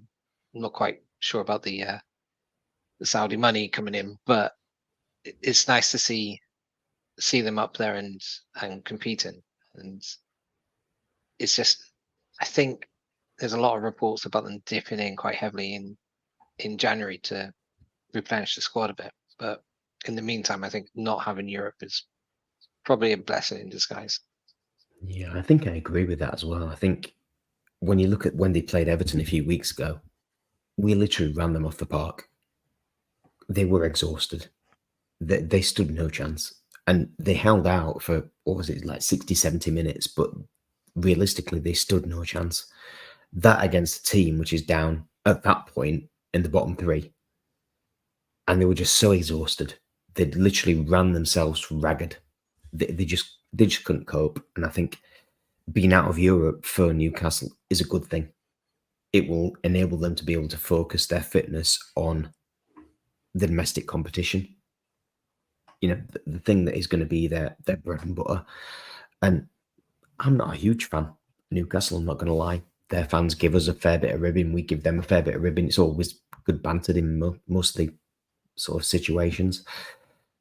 S3: I'm not quite sure about the Saudi money coming in, but it's nice to see them up there and competing. And it's just, I think there's a lot of reports about them dipping in quite heavily in January to replenish the squad a bit. But in the meantime, I think not having Europe is probably a blessing in disguise.
S2: Yeah, I think I agree with that as well. I think when you look at when they played Everton a few weeks ago, we literally ran them off the park. They were exhausted. They stood no chance. And they held out for, what was it, like 60, 70 minutes, but realistically, they stood no chance. That against a team which is down at that point in the bottom three. And they were just so exhausted. They literally ran themselves ragged. They just couldn't cope. And I think being out of Europe for Newcastle is a good thing. It will enable them to be able to focus their fitness on the domestic competition. The thing that is going to be their bread and butter. And I'm not a huge fan of Newcastle, I'm not going to lie. Their fans give us a fair bit of ribbon. We give them a fair bit of ribbon. It's always good bantered in most of the sort of situations.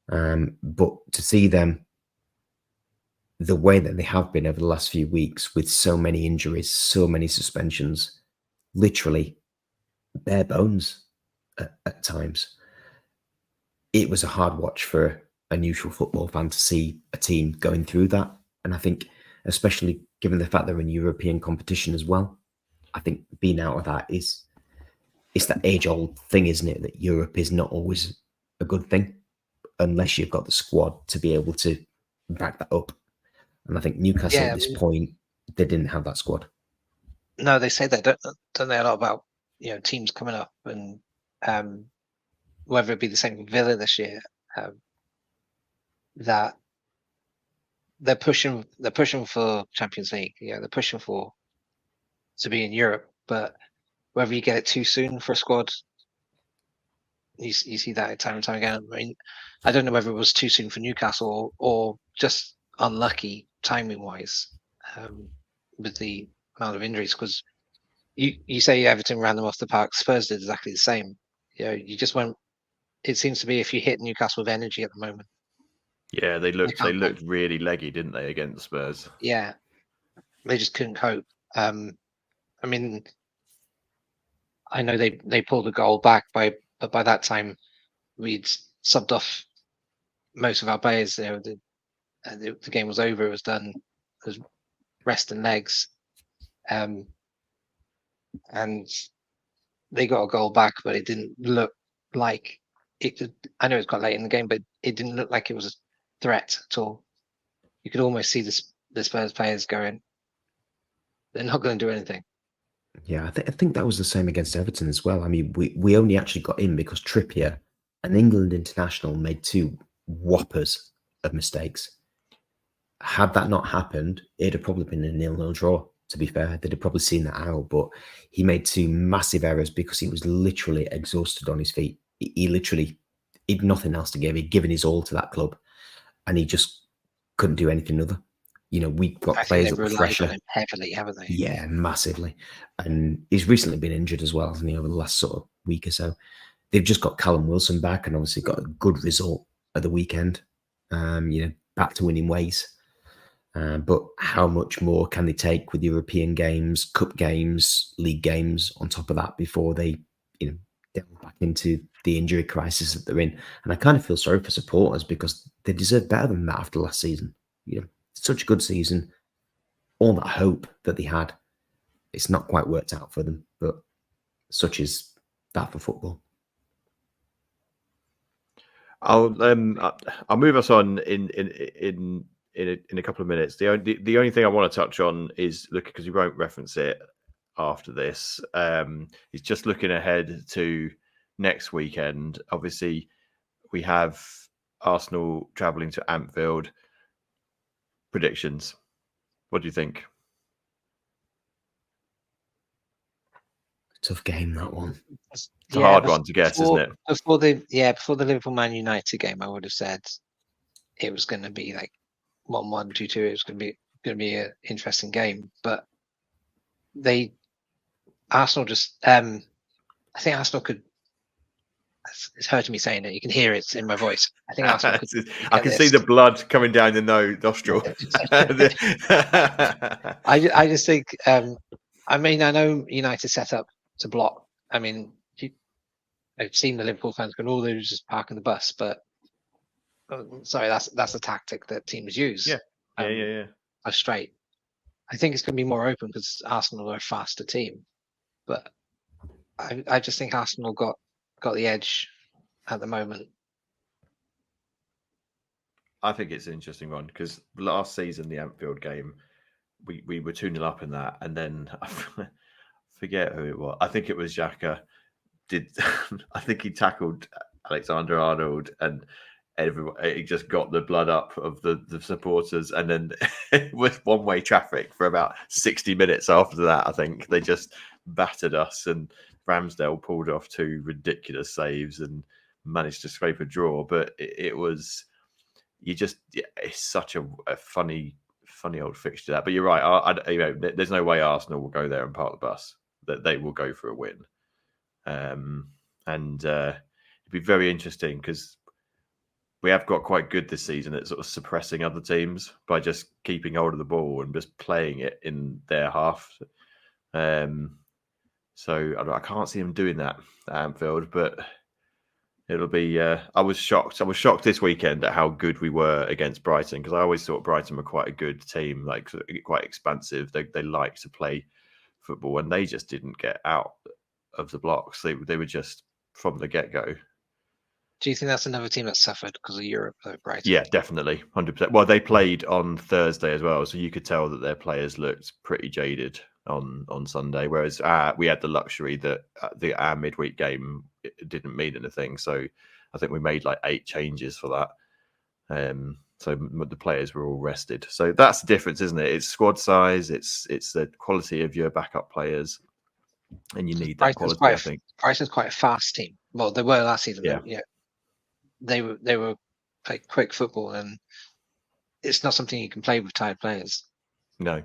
S2: But to see them the way that they have been over the last few weeks with so many injuries, so many suspensions, literally bare bones at times. It was a hard watch for a neutral football fan to see a team going through that. And I think, especially given the fact they're in European competition as well, I think being out of that it's that age-old thing, isn't it? That Europe is not always a good thing unless you've got the squad to be able to back that up. And I think Newcastle at this point, they didn't have that squad.
S3: No, they say that, don't they, a lot about teams coming up and whether it be the same with Villa this year, that they're pushing for Champions League. Yeah, they're pushing to be in Europe, but whether you get it too soon for a squad, you see that time and time again. I mean, I don't know whether it was too soon for Newcastle or just unlucky timing wise with the amount of injuries. Because you say Everton ran them off the park, Spurs did exactly the same. You just went. It seems to be if you hit Newcastle with energy at the moment.
S1: Yeah, they looked really leggy, didn't they, against Spurs?
S3: Yeah, they just couldn't cope. I mean, I know they pulled a goal back but by that time we'd subbed off most of our players. The game was over. It was done. It was rest and legs, and they got a goal back, but it didn't look like it. I know it's quite late in the game, but it didn't look like it was a threat at all. You could almost see the Spurs players going, they're not going to do anything.
S2: Yeah, I think that was the same against Everton as well. I mean, we only actually got in because Trippier, an England international, made two whoppers of mistakes. Had that not happened, it'd have probably been a 0-0 draw, to be fair. They'd have probably seen that out, but he made two massive errors because he was literally exhausted on his feet. He had nothing else to give. He'd given his all to that club, and he just couldn't do anything other. We've got players up pressure
S3: heavily, haven't they?
S2: Yeah, massively. And he's recently been injured as well, hasn't he, over the last sort of week or so. they've just got Callum Wilson back and obviously got a good result at the weekend. Back to winning ways. But how much more can they take with European games, cup games, league games on top of that before they, delve back into the injury crisis that they're in? And I kind of feel sorry for supporters because they deserve better than that after last season. Such a good season, all that hope that they had, it's not quite worked out for them. But such is that for football.
S1: I'll move us on in a couple of minutes. The only thing I want to touch on is because we won't reference it after this. Is just looking ahead to next weekend. Obviously, we have Arsenal travelling to Anfield. Predictions. What do you think?
S2: Tough game, that one.
S1: It's a hard one to guess, isn't it?
S3: Before the Liverpool Man United game, I would have said it was going to be like 1-1, 2-2. It was going to be an interesting game, but Arsenal just. I think Arsenal could. It's hurting me saying it. You can hear it in my voice. I think Arsenal could.
S1: I can see the blood coming down the nostril.
S3: I just think. I know United set up to block. I mean, I've seen the Liverpool fans going, "Oh, they were just parking the bus," but sorry, that's a tactic that teams use.
S1: Yeah.
S3: Straight. I think it's going to be more open because Arsenal are a faster team, but I just think Arsenal got the edge at the moment.
S1: I think it's an interesting one because last season, the Anfield game, we were 2-0 up in that, and then I forget who it was. I think it was Xhaka. I think he tackled Alexander Arnold, and he just got the blood up of the supporters, and then it was one-way traffic for about 60 minutes after that. I think they just battered us, and Ramsdale pulled off 2 ridiculous saves and managed to scrape a draw. But it was it's such a funny old fixture that. But you're right. There's no way Arsenal will go there and park the bus. That they will go for a win. It'd be very interesting because we have got quite good this season at sort of suppressing other teams by just keeping hold of the ball and just playing it in their half. So I can't see them doing that at Anfield, but it'll be. I was shocked. I was shocked this weekend at how good we were against Brighton because I always thought Brighton were quite a good team, like quite expansive. They like to play football, and they just didn't get out of the blocks. They were just from the get-go.
S3: Do you think that's another team that suffered because of Europe, though, Brighton?
S1: Yeah, definitely, 100%. Well, they played on Thursday as well, so you could tell that their players looked pretty jaded on Sunday. Whereas we had the luxury that our midweek game didn't mean anything. So I think we made like 8 changes for that. So the players were all rested. So that's the difference, isn't it? It's squad size. It's the quality of your backup players, and you need that quality. I think
S3: Brighton's quite a fast team. Well, they were last season. Yeah. They were play quick football, and it's not something you can play with tired players.
S1: No.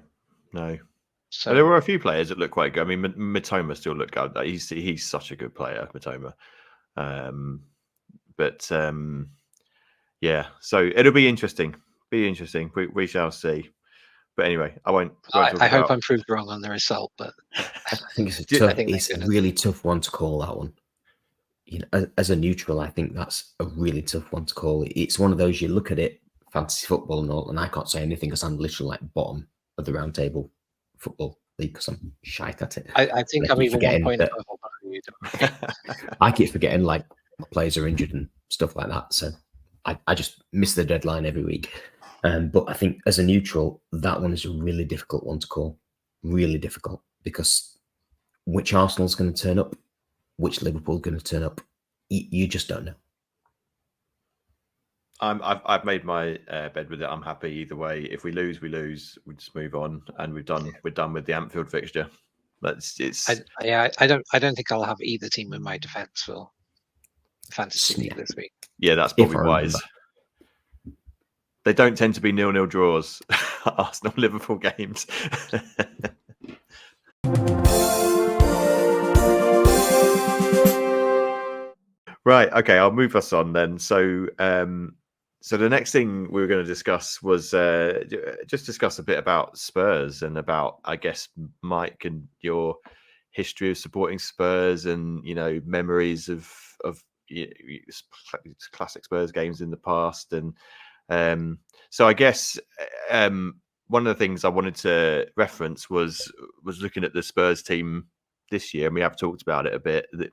S3: So
S1: there were a few players that looked quite good. I mean, Mitoma still looked good. He's such a good player, Mitoma. Yeah. So it'll be interesting. We shall see. But anyway, I won't.
S3: I hope I'm proved wrong on the result, but
S2: I think it's a really tough one to call, that one. As a neutral, I think that's a really tough one to call. It's one of those, you look at it, fantasy football and all, and I can't say anything because I'm literally like bottom of the round table football league because I'm shite at it.
S3: I think I'm even 1 point above.
S2: I keep forgetting like my players are injured and stuff like that, so I just miss the deadline every week. But I think as a neutral, that one is a really difficult one to call. Really difficult because which Arsenal's going to turn up, which Liverpool's going to turn up, you just don't know.
S1: I've made my bed with it. I'm happy either way. If we lose, we lose. We just move on, and we're done with the Anfield fixture. I
S3: don't think I'll have either team in my defence for fantasy league this week.
S1: Yeah, that's probably wise. They don't tend to be 0-0 draws, Arsenal Liverpool games. Right. Okay. I'll move us on then. So, so the next thing we were going to discuss was just discuss a bit about Spurs and about, I guess, Mike and your history of supporting Spurs and memories of classic Spurs games in the past. And so I guess one of the things I wanted to reference was looking at the Spurs team this year, and we have talked about it a bit. That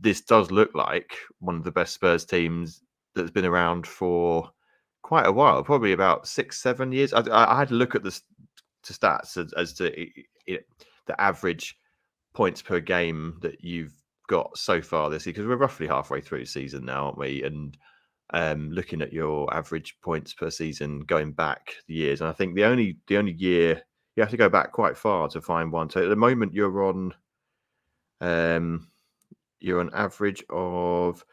S1: this does look like one of the best Spurs teams that's been around for quite a while, probably about 6-7 years. I had to look at the stats as to the average points per game that you've got so far this year, because we're roughly halfway through the season now, aren't we? And looking at your average points per season going back the years, and I think the only year you have to go back quite far to find one. So at the moment you're on average of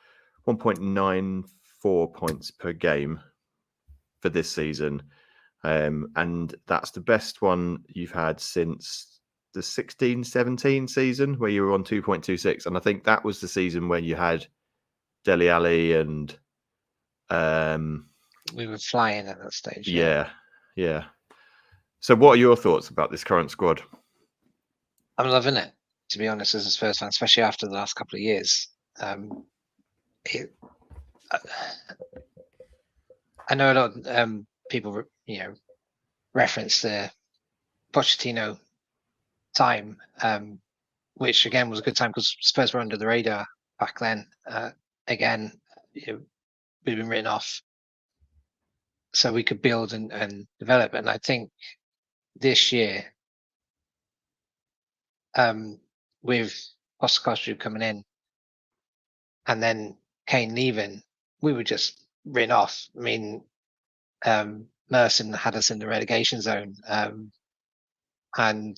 S1: 1.94 points per game for this season, and that's the best one you've had since the 16-17 season, where you were on 2.26, and I think that was the season when you had Dele Alli and
S3: we were flying at that stage.
S1: Yeah. So what are your thoughts about this current squad?
S3: I'm loving it, to be honest, as a Spurs fan, especially after the last couple of years. I know a lot of people, reference the Pochettino time, which again was a good time because Spurs were under the radar back then. Again, we've been written off, so we could build and develop. And I think this year, with Postecoglou coming in and then Kane leaving, we were just written off. I mean, Merson had us in the relegation zone, and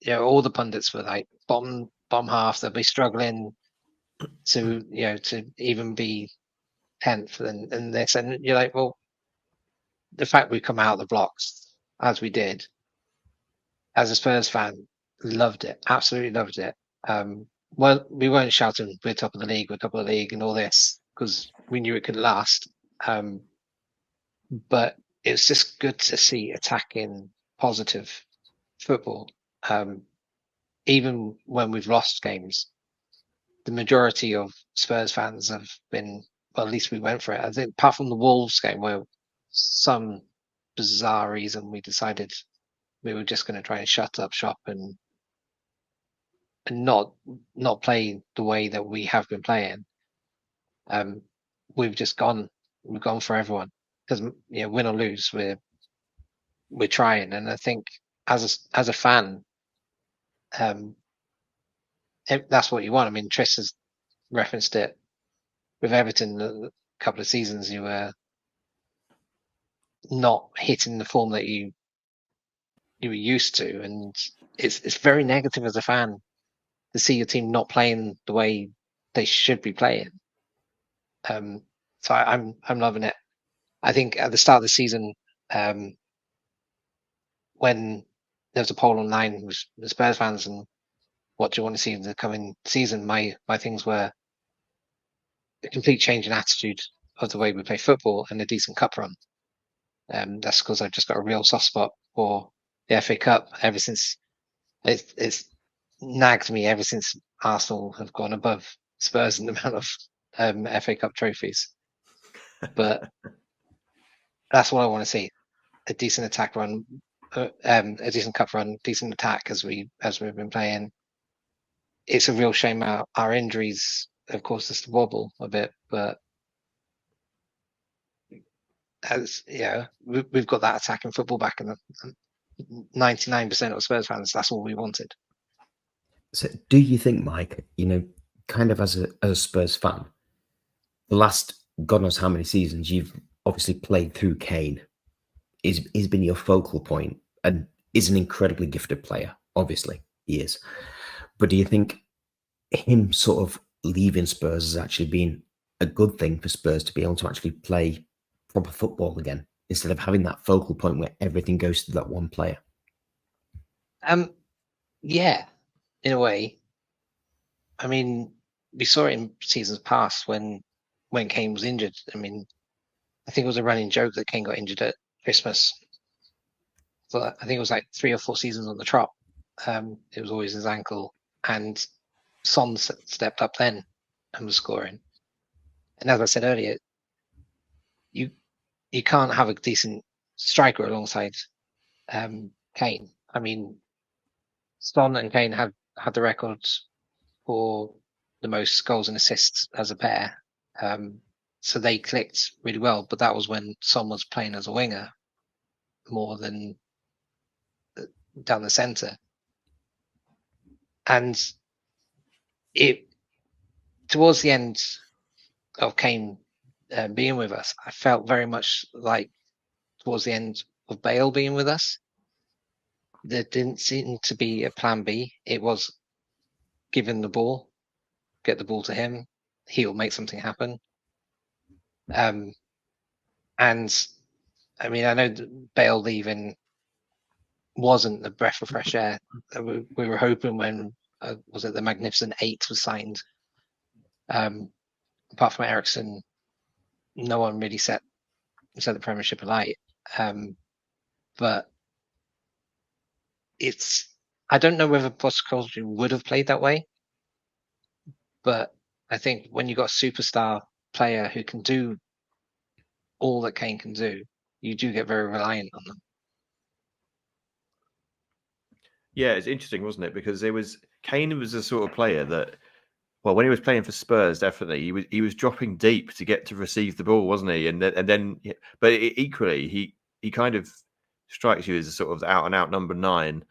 S3: all the pundits were like bottom half. They'll be struggling to even be 10th and this, and you're like, well, the fact we come out of the blocks as we did, as a Spurs fan, loved it, absolutely loved it. Well, we weren't shouting we're top of the league, and all this, because we knew it could last. But it's just good to see attacking, positive football. Even when we've lost games, the majority of Spurs fans have been, well, at least we went for it. I think apart from the Wolves game, where some bizarre reason we decided we were just going to try and shut up shop and not play the way that we have been playing. We've gone for everyone, because win or lose, we're trying. And I think as a fan, that's what you want. I mean, Tris has referenced it with Everton a couple of seasons. You were not hitting the form that you were used to, and it's very negative as a fan to see your team not playing the way they should be playing. So I'm loving it. I think at the start of the season, when there was a poll online with the Spurs fans and what do you want to see in the coming season, my things were a complete change in attitude of the way we play football and a decent cup run. That's because I've just got a real soft spot for the FA Cup ever since it's nagged me ever since Arsenal have gone above Spurs in the amount of FA Cup trophies. But that's what I want to see: a decent attack run, a decent cup run, decent attack as we've been playing. It's a real shame our injuries have caused us to wobble a bit, but we've got that attacking football back, and 99% of Spurs fans, that's all we wanted.
S2: So do you think, Mike, kind of as a Spurs fan, the last God knows how many seasons you've obviously played through Kane is been your focal point, and is an incredibly gifted player, obviously he is. But do you think him sort of leaving Spurs has actually been a good thing for Spurs to be able to actually play proper football again, instead of having that focal point where everything goes to that one player?
S3: Yeah, in a way. I mean, we saw it in seasons past when Kane was injured. I mean, I think it was a running joke that Kane got injured at Christmas. So I think it was like 3 or 4 seasons on the trot. It was always his ankle, and Son stepped up then and was scoring. And as I said earlier, you can't have a decent striker alongside Kane. I mean, Son and Kane had the records for the most goals and assists as a pair. So they clicked really well, but that was when Son was playing as a winger more than down the centre. And it towards the end of Kane being with us, I felt very much like towards the end of Bale being with us. There didn't seem to be a plan B. It was give him the ball, get the ball to him, he'll make something happen. And I mean, I know that Bale leaving wasn't a breath of fresh air. We were hoping when was it the Magnificent Eight was signed. Apart from Ericsson, no one really set the Premiership alight. But I don't know whether Postecoglou would have played that way, but I think when you've got a superstar player who can do all that Kane can do, you do get very reliant on them.
S1: Yeah, it's interesting, wasn't it? Because Kane was the sort of player that, well, when he was playing for Spurs, definitely he was dropping deep to get to receive the ball, wasn't he? But equally, he kind of strikes you as a sort of out and out number 9.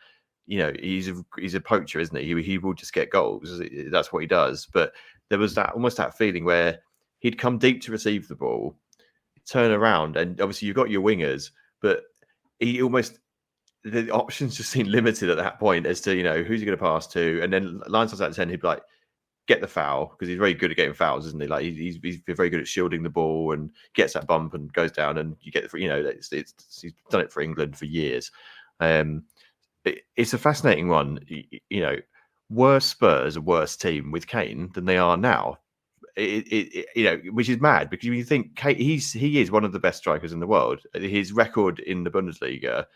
S1: You know, he's a poacher, isn't he? He will just get goals. That's what he does. But there was almost that feeling where he'd come deep to receive the ball, turn around, and obviously you've got your wingers, but the options just seemed limited at that point as to, you know, who's he going to pass to. And then 9 times out of 10, he'd be like, get the foul, because he's very good at getting fouls, isn't he? Like he's very good at shielding the ball and gets that bump and goes down, and you get the, you know, he's done it for England for years. It's a fascinating one. You know, were Spurs a worse team with Kane than they are now? You know, which is mad, because you think he is one of the best strikers in the world. His record in the Bundesliga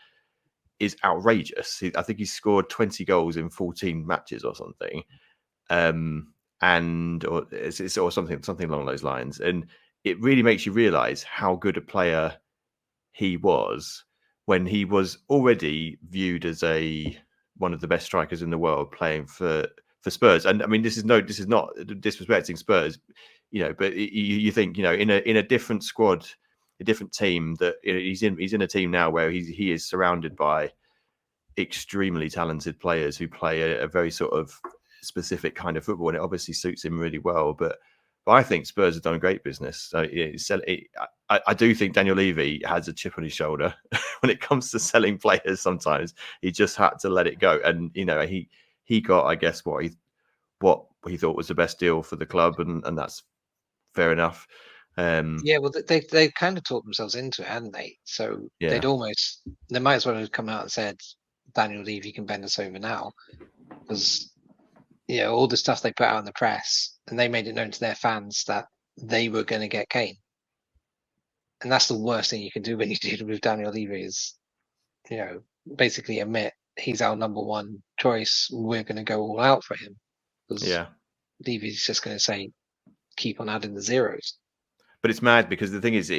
S1: is outrageous. I think he's scored 20 goals in 14 matches or something, or something along those lines. And it really makes you realise how good a player he was when he was already viewed as one of the best strikers in the world playing for Spurs. And I mean, this is not disrespecting Spurs, you know, but you think, you know, in a different squad, a different team, that, you know, he's in a team now where he is surrounded by extremely talented players who play a very sort of specific kind of football, and it obviously suits him really well. But I think Spurs have done great business. So I do think Daniel Levy has a chip on his shoulder when it comes to selling players. Sometimes he just had to let it go, and, you know, he got, I guess, what he thought was the best deal for the club, and that's fair enough.
S3: Yeah, well, they kind of talked themselves into it, hadn't they? So
S1: Yeah.
S3: they might as well have come out and said, Daniel Levy can bend us over now, because, you know, all the stuff they put out in the press, and they made it known to their fans that they were going to get Kane. And that's the worst thing you can do when you deal with Daniel Levy, is, you know, basically admit he's our number 1 choice. We're going to go all out for him, because Levy's just going to say, keep on adding the zeros.
S1: But it's mad, because the thing is,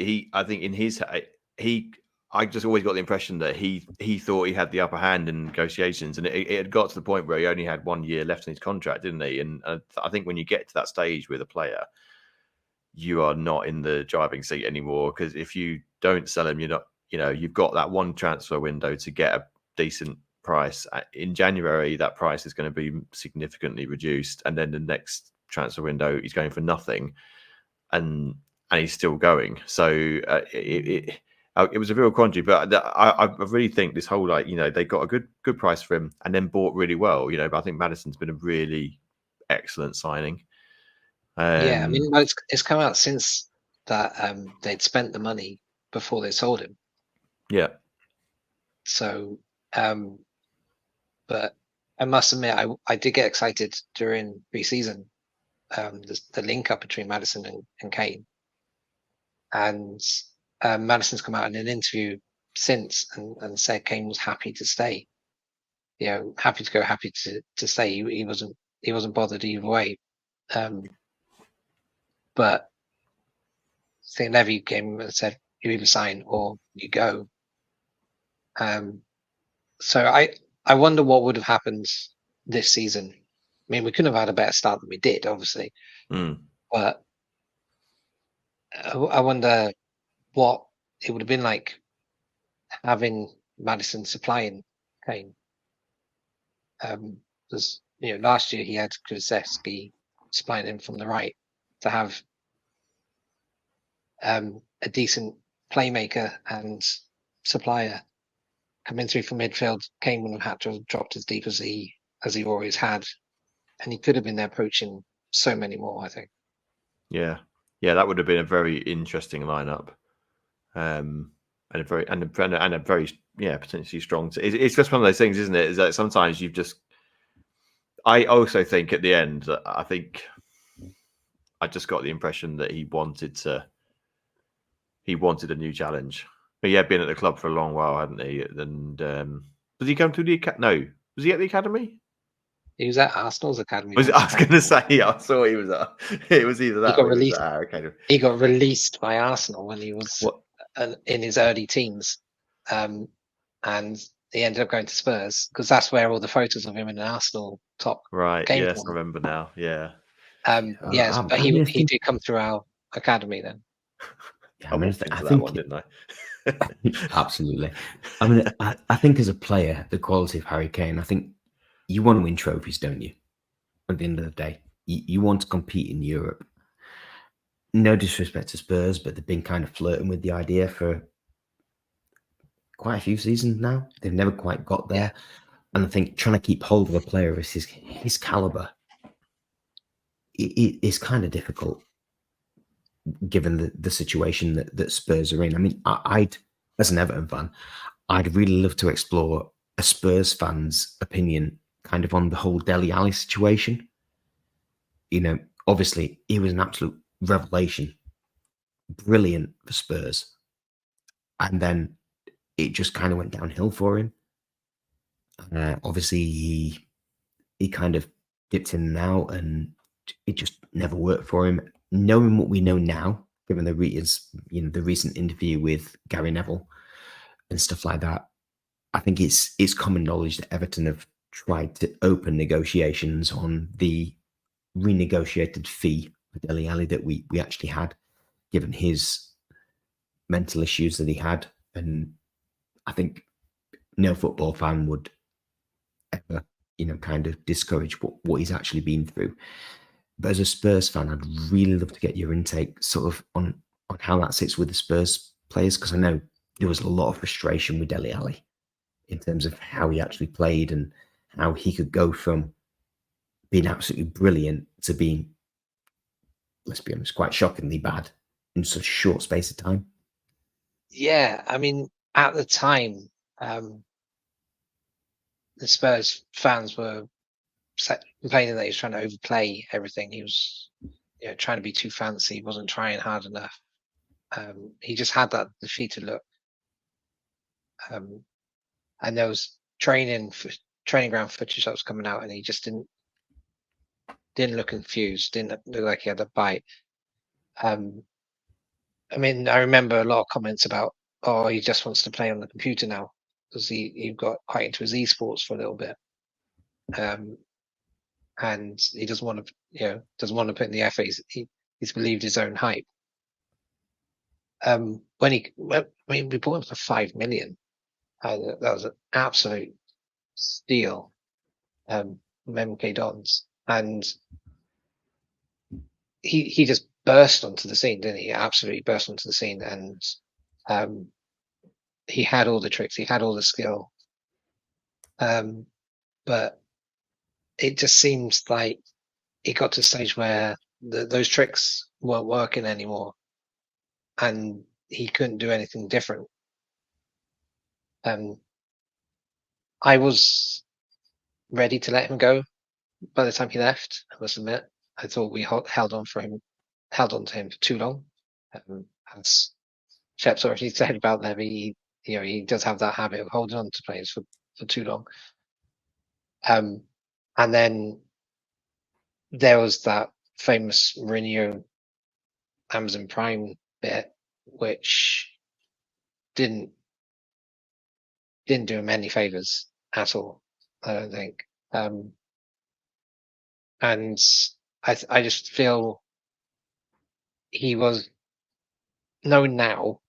S1: I just always got the impression that he thought he had the upper hand in negotiations, and it had got to the point where he only had 1 year left in his contract, didn't he? And I think when you get to that stage with a player, you are not in the driving seat anymore, because if you don't sell him, you're not, you know, you've got that one transfer window to get a decent price. In January, that price is going to be significantly reduced, and then the next transfer window, he's going for nothing, and he's still going. So it was a real quandary. But I really think this whole, like, you know, they got a good price for him and then bought really well, you know. But I think Maddison's been a really excellent signing.
S3: Yeah, I mean, it's come out since that they'd spent the money before they sold him.
S1: Yeah.
S3: So, but I must admit, I did get excited during pre-season the link up between Maddison and Kane. And Maddison's come out in an interview since and said Kane was happy to stay. Happy to go, happy to stay. He wasn't bothered either way. But I think Levy came and said, you either sign or you go. So I wonder what would have happened this season. I mean, we couldn't have had a better start than we did, obviously. But I wonder what it would have been like having Maddison supplying Kane. Because last year he had Kulusevski supplying him from the right. To have a decent playmaker and supplier coming through from midfield, Kane wouldn't have had to have dropped as deep as he always had, and he could have been there poaching so many more. I think.
S1: Yeah, that would have been a very interesting lineup, and a very potentially strong. It's just one of those things, isn't it? Is that sometimes you've just. I also think at the end, I just got the impression that he wanted a new challenge. He had been at the club for a long while, hadn't he? And was he come to the no? Was he at the academy?
S3: He was at Arsenal's academy.
S1: I was going to say, I saw he was at. It was either that.
S3: He got released by Arsenal when he was in his early teens, and he ended up going to Spurs because that's where all the photos of him in an Arsenal top.
S1: Right.
S3: Came
S1: Yes,
S3: from.
S1: I remember now. Yeah.
S3: Yes, but he did come through our academy then.
S2: Yeah,
S1: I
S2: think
S1: that one, didn't I?
S2: Absolutely. I mean, I think as a player, the quality of Harry Kane, I think you want to win trophies, don't you? At the end of the day, you want to compete in Europe. No disrespect to Spurs, but they've been kind of flirting with the idea for quite a few seasons now. They've never quite got there. And I think trying to keep hold of a player of his caliber is kind of difficult, given the situation that Spurs are in. I mean, I'd, as an Everton fan, I'd really love to explore a Spurs fan's opinion kind of on the whole Dele Alli situation. Obviously, he was an absolute revelation. Brilliant for Spurs. And then it just kind of went downhill for him. Obviously, he kind of dipped in and out, and it just never worked for him. Knowing what we know now, given the recent interview with Gary Neville and stuff like that, I think it's common knowledge that Everton have tried to open negotiations on the renegotiated fee for Dele Alli that we actually had, given his mental issues that he had. And I think no football fan would ever, kind of discourage what he's actually been through. But as a Spurs fan, I'd really love to get your intake sort of on how that sits with the Spurs players, because I know there was a lot of frustration with Dele Alli in terms of how he actually played and how he could go from being absolutely brilliant to being, let's be honest, quite shockingly bad in such a short space of time.
S3: Yeah, I mean, at the time, the Spurs fans were complaining that he was trying to overplay everything. He was trying to be too fancy. He wasn't trying hard enough. He just had that defeated look. And there was training ground footage that was coming out, and he just didn't look confused, didn't look like he had a bite. I mean, I remember a lot of comments about, he just wants to play on the computer now, because he got quite into his esports for a little bit. And he doesn't want to put in the effort. He's believed his own hype. When we bought him for 5 million, that was an absolute steal. From MK Dons, and he just burst onto the scene, didn't he? Absolutely burst onto the scene, and he had all the tricks, he had all the skill, but it just seems like it got to a stage where those tricks weren't working anymore, and he couldn't do anything different. I was ready to let him go by the time he left, I must admit. I thought we held on to him for too long. As Shepp's already said about Levy, he does have that habit of holding on to players for too long. And then there was that famous Mourinho Amazon Prime bit, which didn't do him any favors at all, I don't think. And I just feel he was known now.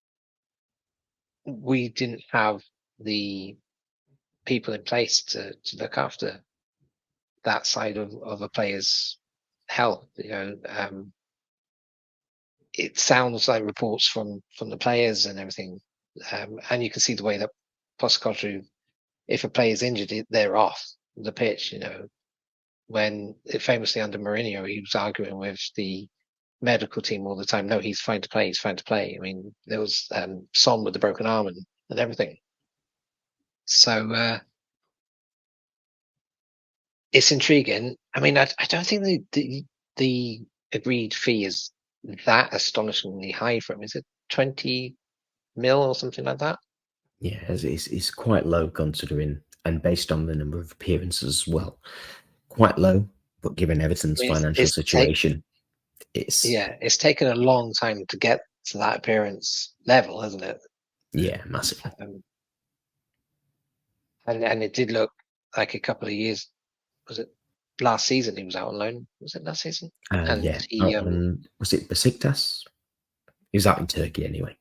S3: We didn't have the people in place to look after that side of a player's health. It sounds like reports from the players and everything, and you can see the way that Postecoglou, if a player is injured, they're off the pitch. When famously under Mourinho, he was arguing with the medical team all the time. No, he's fine to play. He's fine to play. I mean, there was Son with the broken arm and everything. So it's intriguing. I mean, I don't think the agreed fee is that astonishingly high for him. Is it 20 mil or something like that?
S2: Yeah, it's quite low considering, and based on the number of appearances as well, quite low. But given Everton's financial situation,
S3: it's taken a long time to get to that appearance level, hasn't it?
S2: Yeah, massively.
S3: And it did look like a couple of years. Was it last season he was out on loan? Was it last season?
S2: And yeah. Was it Besiktas? He was out in Turkey anyway.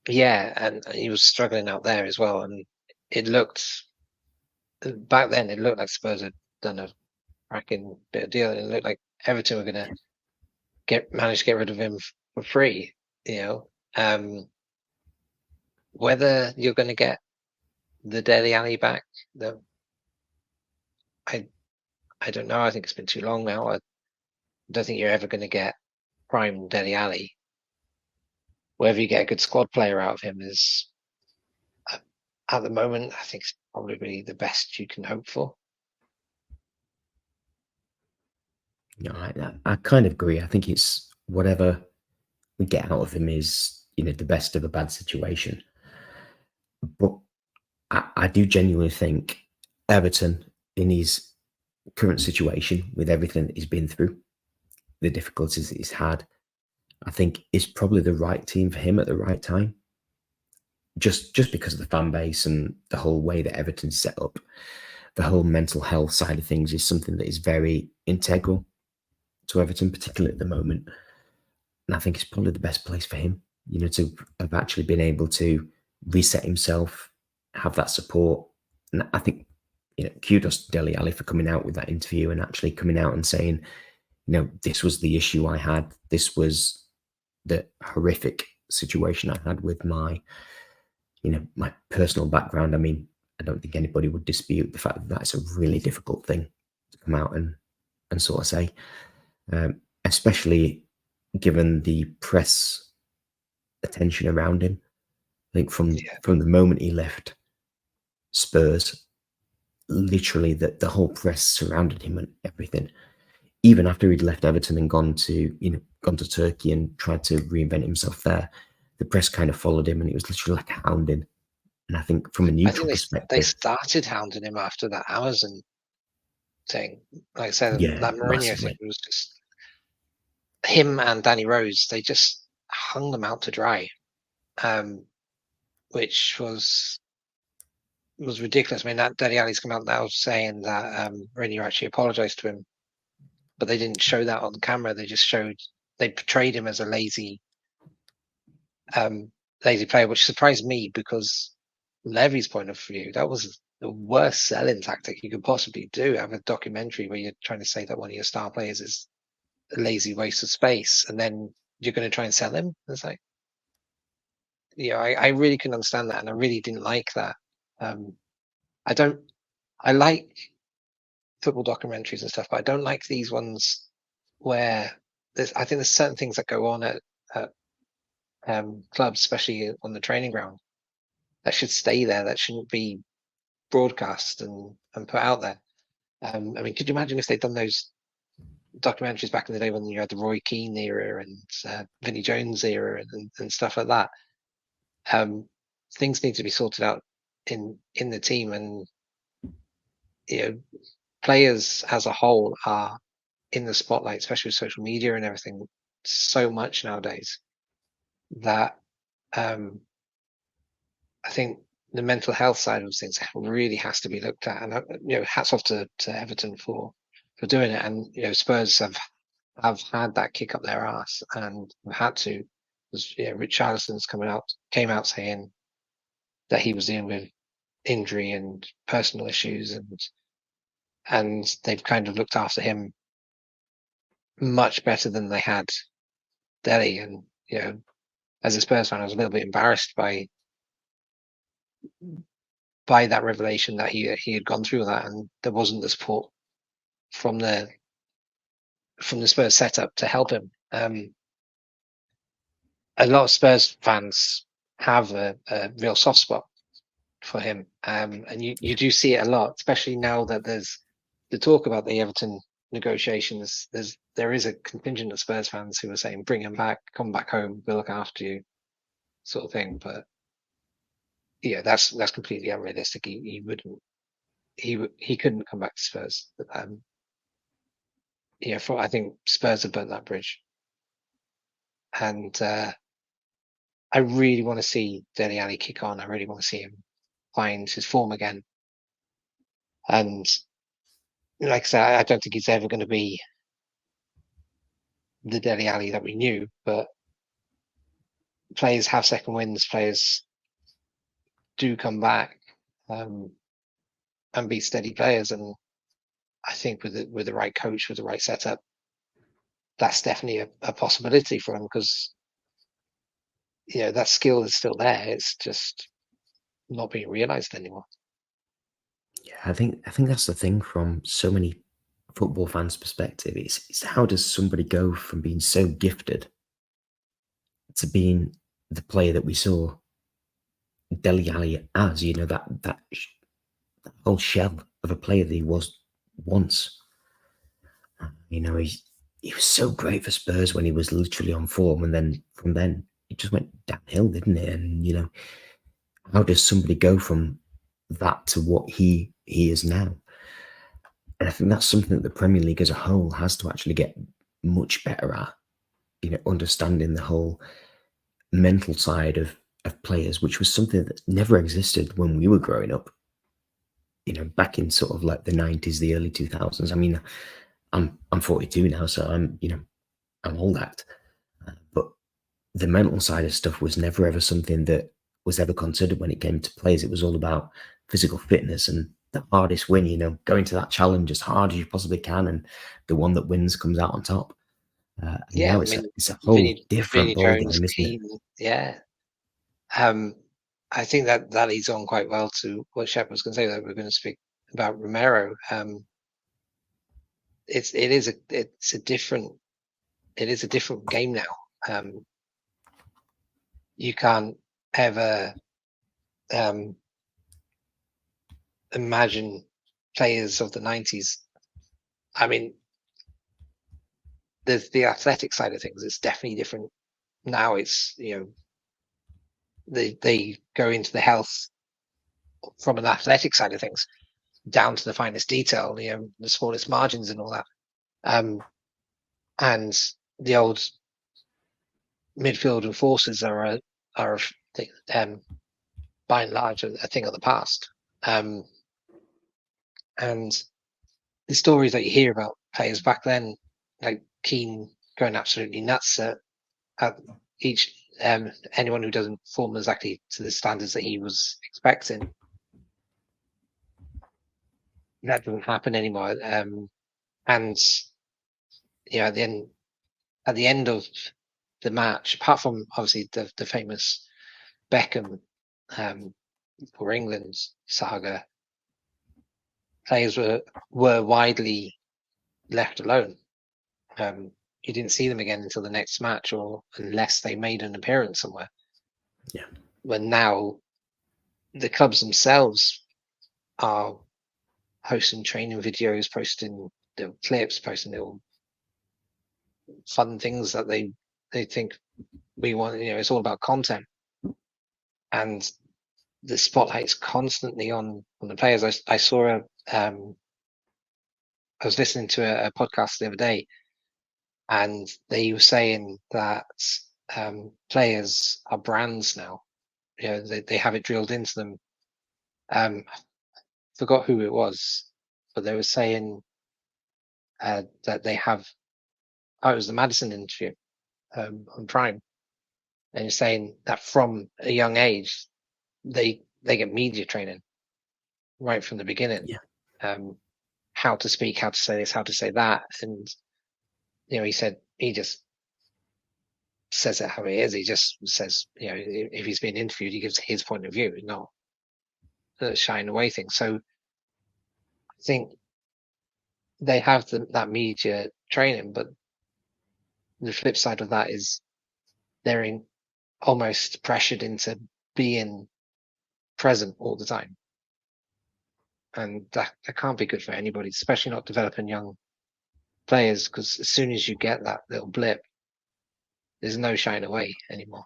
S3: Yeah, and he was struggling out there as well. And it looked back then. It looked like Spurs had done a cracking bit of deal. And it looked like Everton were going to manage to get rid of him for free. Whether you're going to get the Dele Alli back, I don't know. I think it's been too long now. I don't think you're ever going to get prime Dele Alli. Whether you get a good squad player out of him is, at the moment, I think it's probably the best you can hope for.
S2: No, I kind of agree. I think it's whatever we get out of him is, the best of a bad situation. But I do genuinely think Everton, in his current situation, with everything that he's been through, the difficulties that he's had, I think is probably the right team for him at the right time. Just because of the fan base and the whole way that Everton's set up, the whole mental health side of things is something that is very integral to Everton, particularly at the moment. And I think it's probably the best place for him, to have actually been able to reset himself, have that support. And I think, kudos to Dele Alli for coming out with that interview and actually coming out and saying, this was the issue I had. This was the horrific situation I had with my, my personal background. I mean, I don't think anybody would dispute the fact that that's a really difficult thing to come out and sort of say, especially given the press attention around him. I think from the moment he left Spurs, literally the whole press surrounded him and everything. Even after he'd left Everton and gone to Turkey and tried to reinvent himself there, the press kind of followed him, and it was literally like hounding. And I think from a neutral perspective,
S3: they started hounding him after that Amazon thing. Like I said, that Mourinho thing was just him and Danny Rose. They just hung them out to dry, which was ridiculous. I mean, that Dele Alli's come out now saying that Mourinho actually apologized to him, but they didn't show that on camera. They portrayed him as a lazy player, which surprised me because from Levy's point of view, that was the worst selling tactic you could possibly do. Have a documentary where you're trying to say that one of your star players is a lazy waste of space, and then you're going to try and sell him. It's like, I really couldn't understand that, and I really didn't like that. I like football documentaries and stuff, but I don't like these ones where I think there's certain things that go on at clubs, especially on the training ground, that should stay there. That shouldn't be broadcast and put out there. I mean, could you imagine if they'd done those documentaries back in the day when you had the Roy Keane era and Vinnie Jones era and stuff like that. Things need to be sorted out in the team, and players as a whole are in the spotlight, especially with social media and everything, so much nowadays that I think the mental health side of things really has to be looked at. And hats off to Everton for doing it. And Spurs have had that kick up their ass and have had to. Because Richarlison's came out saying that he was dealing with injury and personal issues, and they've kind of looked after him much better than they had Dele. And as a Spurs fan, I was a little bit embarrassed by that revelation that he had gone through that, and there wasn't the support from the Spurs setup to help him. A lot of Spurs fans have a real soft spot for him, and you do see it a lot, especially now that there's the talk about the Everton negotiations. There is a contingent of Spurs fans who are saying, "Bring him back, come back home, we'll look after you," sort of thing. But that's completely unrealistic. He wouldn't. He couldn't come back to Spurs. I think Spurs have burnt that bridge, and I really want to see Dele Alli kick on. I really want to see him find his form again. And like I said, I don't think he's ever going to be the Dele Alli that we knew, but players have second wins. Players do come back and be steady players. And I think with the right coach, with the right setup, that's definitely a possibility for him, because that skill is still there. It's just not being realized anymore.
S2: Yeah, I think that's the thing from so many football fans' perspective. It's how does somebody go from being so gifted to being the player that we saw Dele Alli as? That whole shell of a player that he was once. He was so great for Spurs when he was literally on form, and then from then it just went downhill, didn't it? And how does somebody go from that to what he is now? And I think that's something that the Premier League as a whole has to actually get much better at. Understanding the whole mental side of players, which was something that never existed when we were growing up. Back in sort of like the 90s, the early 2000s. I mean, I'm 42 now, so I'm old act. But the mental side of stuff was never ever something that was ever considered when it came to players. It was all about physical fitness and the hardest win, going to that challenge as hard as you possibly can, and the one that wins comes out on top. Now it's a whole different ballgame, isn't it?
S3: Yeah. I think that leads on quite well to what Shepp was going to say, that we're going to speak about Romero. It is a different game now. You can't ever imagine players of the 90s. I mean, there's the athletic side of things. It's definitely different now. It's they go into the health from an athletic side of things, down to the finest detail, the smallest margins and all that. And the old midfield and forces are by and large a thing of the past. And the stories that you hear about players back then, like Keane going absolutely nuts at each anyone who doesn't perform exactly to the standards that he was expecting. That doesn't happen anymore. And at the end of the match, apart from obviously the famous Beckham for England saga, players were widely left alone. You didn't see them again until the next match, or unless they made an appearance somewhere.
S2: Yeah.
S3: When now the clubs themselves are posting training videos, posting little clips, posting little fun things that they think we want. You know, it's all about content, and the spotlight's constantly on the players. I saw I was listening to a podcast the other day, and they were saying that players are brands now. You know, they have it drilled into them. Forgot who it was, but they were saying that they have. Oh, it was the Madison interview on Prime, and you're saying that from a young age, they get media training right from the beginning.
S2: Yeah.
S3: How to speak, how to say this, how to say that, and you know, he said he just says it how it is. He just says, you know, if he's being interviewed, he gives his point of view, not the shying away thing. So I think they have that media training, but the flip side of that is they're almost pressured into being present all the time, and that can't be good for anybody, especially not developing young players, because as soon as you get that little blip, there's no shying away anymore.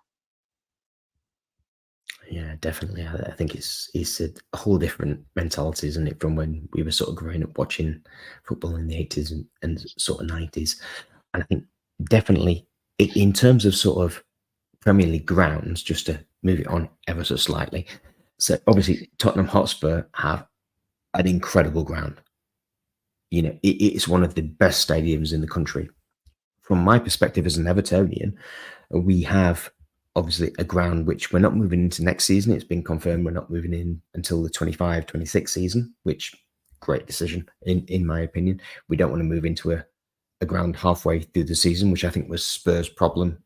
S2: Yeah, definitely. I think it's a whole different mentality, isn't it, from when we were sort of growing up watching football in the 80s and sort of 90s. And I think definitely in terms of sort of Premier League grounds, just to move it on ever so slightly. So obviously Tottenham Hotspur have an incredible ground. You know, it's one of the best stadiums in the country. From my perspective as an Evertonian, we have obviously a ground which we're not moving into next season. It's been confirmed we're not moving in until the 25-26 season, which great decision in my opinion. We don't want to move into a ground halfway through the season, which I think was Spurs' problem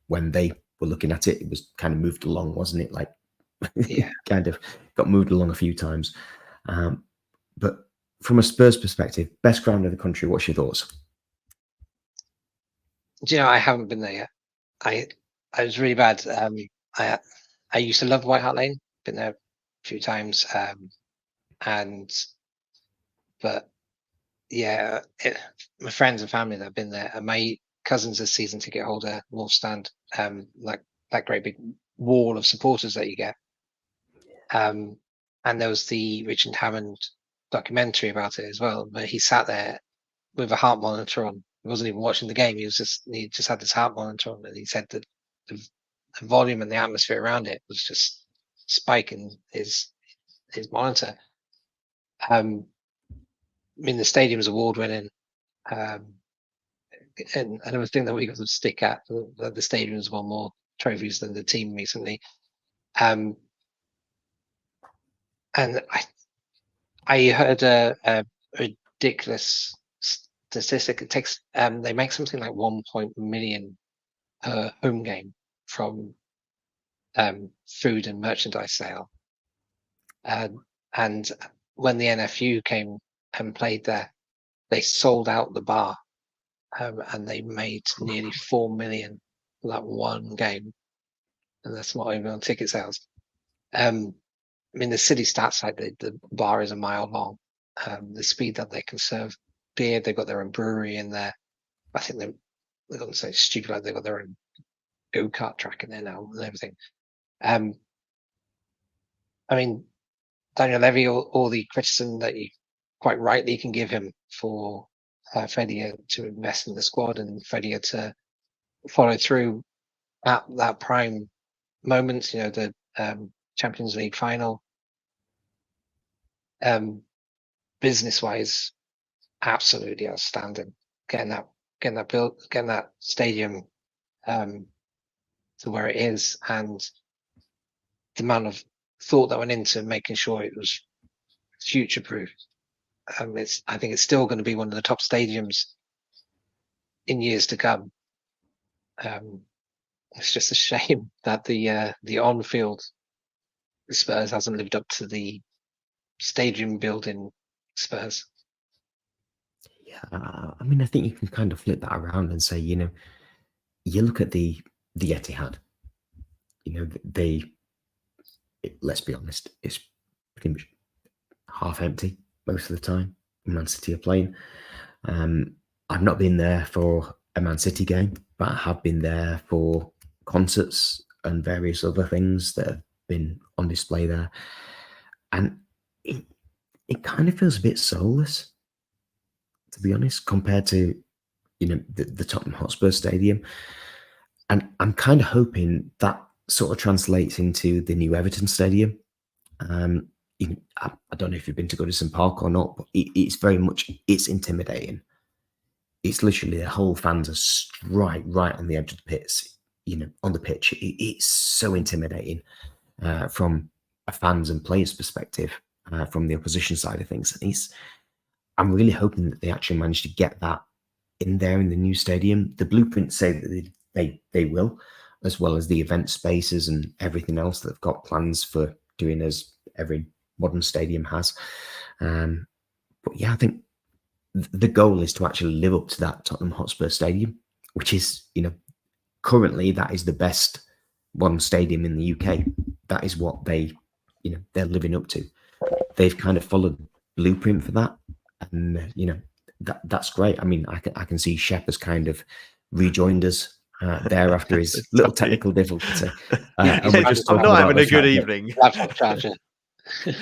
S2: when they were looking at it. It was kind of moved along, wasn't it? Like,
S3: Yeah.
S2: kind of got moved along a few times. But from a Spurs perspective, best ground in the country, what's your thoughts?
S3: Do you know, I haven't been there yet. I was really bad. I used to love White Hart Lane. Been there a few times, but yeah, my friends and family that have been there, and my cousins this season ticket holder, Wolf Stand, like that great big wall of supporters that you get. And there was the Richard Hammond documentary about it as well, but he sat there with a heart monitor on. He wasn't even watching the game. He just had this heart monitor on, and he said that the volume and the atmosphere around it was just spiking his monitor. I mean, the stadium's award winning. And another thing that we got to stick at, the stadium's won more trophies than the team recently. And I heard a ridiculous statistic. It takes they make something like 1 million per home game from food and merchandise sale. And when the NFU came and played there, they sold out the bar, and they made nearly 4 million for that one game, and that's not even on ticket sales. I mean, the city stats like the bar is a mile long. The speed that they can serve beer, they've got their own brewery in there. I think they're going to say stupid, like they've got their own go-kart track in there now and everything. I mean, Daniel Levy, all the criticism that you quite rightly can give him for failure to invest in the squad and failure to follow through at that prime moment, you know, the Champions League final. Business-wise, absolutely outstanding. Getting that stadium to where it is, and the amount of thought that went into making sure it was future-proof. I think it's still going to be one of the top stadiums in years to come. It's just a shame that the on-field Spurs hasn't lived up to the stadium building Spurs.
S2: Yeah, I mean, I think you can kind of flip that around and say, you know, you look at the Etihad, you know, let's be honest, it's pretty much half empty most of the time. Man City are playing. I've not been there for a Man City game, but I have been there for concerts and various other things that have been on display there. And it kind of feels a bit soulless, to be honest, compared to, the Tottenham Hotspur Stadium. And I'm kind of hoping that sort of translates into the new Everton Stadium. I don't know if you've been to Goodison Park or not, but it's very much, it's intimidating. It's literally the whole fans are right on the edge of the pits, on the pitch. It's so intimidating from a fans and players perspective, from the opposition side of things. I'm really hoping that they actually manage to get that in there in the new stadium. The blueprints say that they will, as well as the event spaces and everything else that they've got plans for doing, as every modern stadium has. But yeah, I think the goal is to actually live up to that Tottenham Hotspur Stadium, which is, currently that is the best modern stadium in the UK. That is what they're living up to. They've kind of followed the blueprint for that, and that's great. I mean, I can see Shepp has kind of rejoined us there after his little technical difficulty.
S1: And we're just I'm not having a good evening.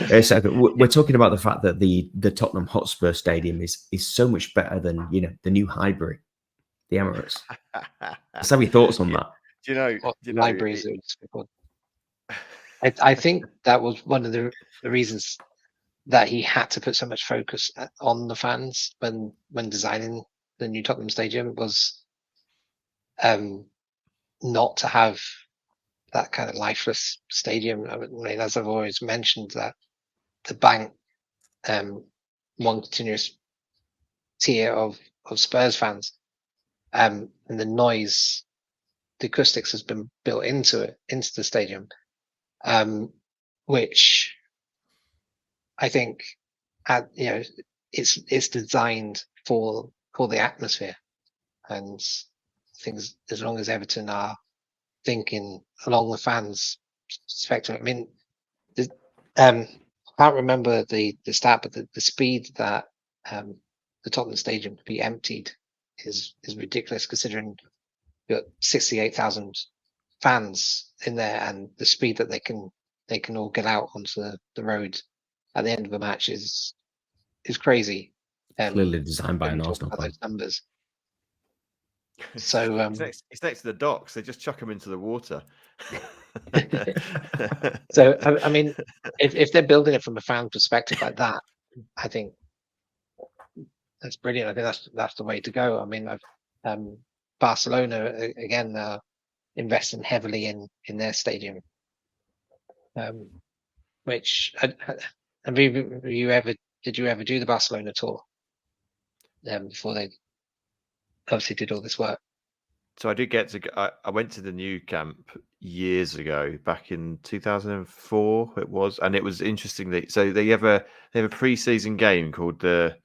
S2: We're talking about the fact that the Tottenham Hotspur Stadium is so much better than the new Highbury, the Emirates. Let's have your thoughts on that.
S1: Do you know
S3: Libraries? I think that was one of the reasons that he had to put so much focus on the fans when designing the new Tottenham Stadium, was not to have that kind of lifeless stadium. I mean, as I've always mentioned, that the bank, one continuous tier of Spurs fans, and the noise, the acoustics has been built into the stadium, which I think, it's designed for the atmosphere, and things, as long as Everton are thinking along the fans' spectrum. I mean, I can't remember the stat, but the speed that the Tottenham Stadium to be emptied is ridiculous, considering you've got 68,000 fans in there, and the speed that they can all get out onto the road at the end of a match is crazy.
S2: Clearly designed by an Arsenal club.
S3: Those numbers. So
S1: it's next to the docks. They just chuck them into the water.
S3: So I mean, if they're building it from a fan perspective like that, I think that's brilliant. I think that's the way to go. I mean, Barcelona again investing heavily in their stadium, which did you ever do the Barcelona tour before they obviously did all this work?
S1: So I did get to. I went to the new camp years ago, back in 2004. It was, and it was interesting. They have a pre-season game called the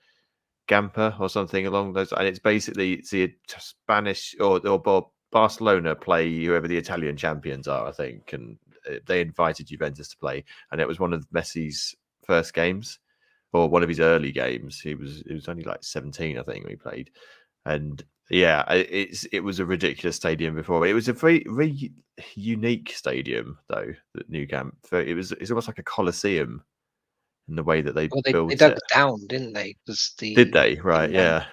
S1: Gamper or something along those, and it's basically the Spanish or Barcelona play whoever the Italian champions are, I think, and they invited Juventus to play, and it was one of Messi's first games, or one of his early games. He was only like 17, I think, when he played, and yeah, it was a ridiculous stadium before. It was a very unique stadium, though. The new camp, it's almost like a coliseum in the way that they built it.
S3: They dug it down, didn't they?
S1: Did they? Right, yeah.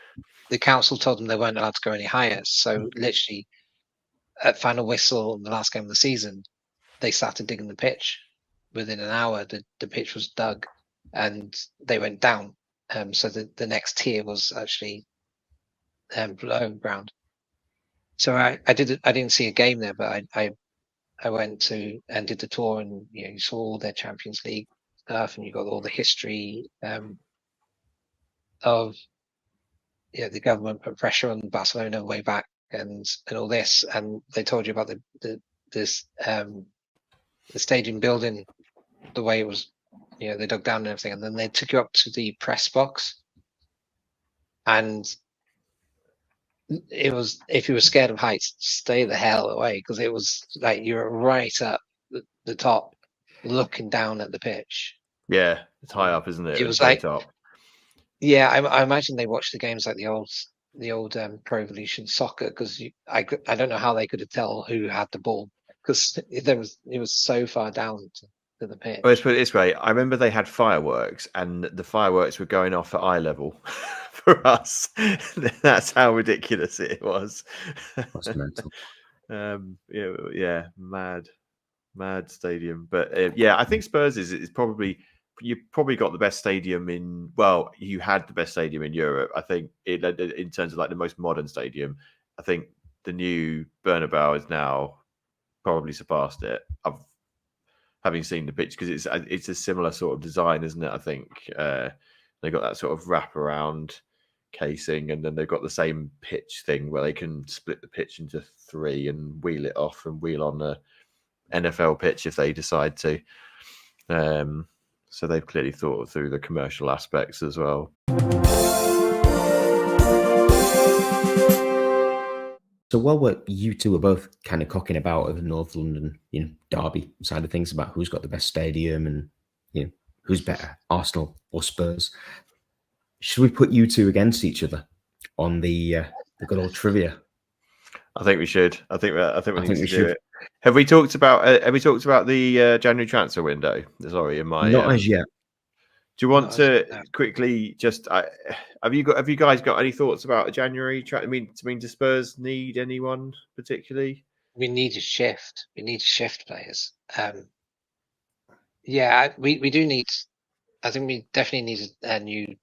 S3: The council told them they weren't allowed to go any higher. So literally, at final whistle, the last game of the season, they started digging the pitch. Within an hour, the pitch was dug, and they went down. So the next tier was actually below ground. So I didn't see a game there, but I went to and did the tour, and you saw all their Champions League stuff, and you got all the history of the government put pressure on Barcelona way back, and all this, and they told you about the stadium building, the way it was, they dug down and everything, and then they took you up to the press box, and it was, if you were scared of heights, stay the hell away, because it was like you're right up the top, looking down at the pitch.
S1: Yeah, it's high up, isn't it?
S3: It was like
S1: top.
S3: Yeah, I imagine they watched the games like the old the old Pro Evolution Soccer, because I don't know how they could have tell who had the ball, because it was so far down to the pitch.
S1: Well, let's put it this way. I remember they had fireworks, and the fireworks were going off at eye level for us. That's how ridiculous it was.
S2: That's mental.
S1: Yeah, mad stadium. But yeah, I think Spurs is probably, you probably got the best stadium in. Well, you had the best stadium in Europe. I think in terms of like the most modern stadium. I think the new Bernabeu is now probably surpassed it. Having seen the pitch, because it's a similar sort of design, isn't it? I think they got that sort of wraparound casing, and then they've got the same pitch thing where they can split the pitch into 3 and wheel it off and wheel on the NFL pitch if they decide to. So they've clearly thought through the commercial aspects as well.
S2: So while you two are both kind of cocking about of the North London, Derby side of things about who's got the best stadium and who's better, Arsenal or Spurs, should we put you two against each other on the good old trivia?
S1: I think we should. I think we need to do it. Have we talked about the January transfer window? Sorry,
S2: not as yet.
S1: Do you want to quickly just? Have you guys got any thoughts about a January? Do Spurs need anyone particularly?
S3: We need a shift. We need to shift players. Yeah, we do need. I think we definitely need a new.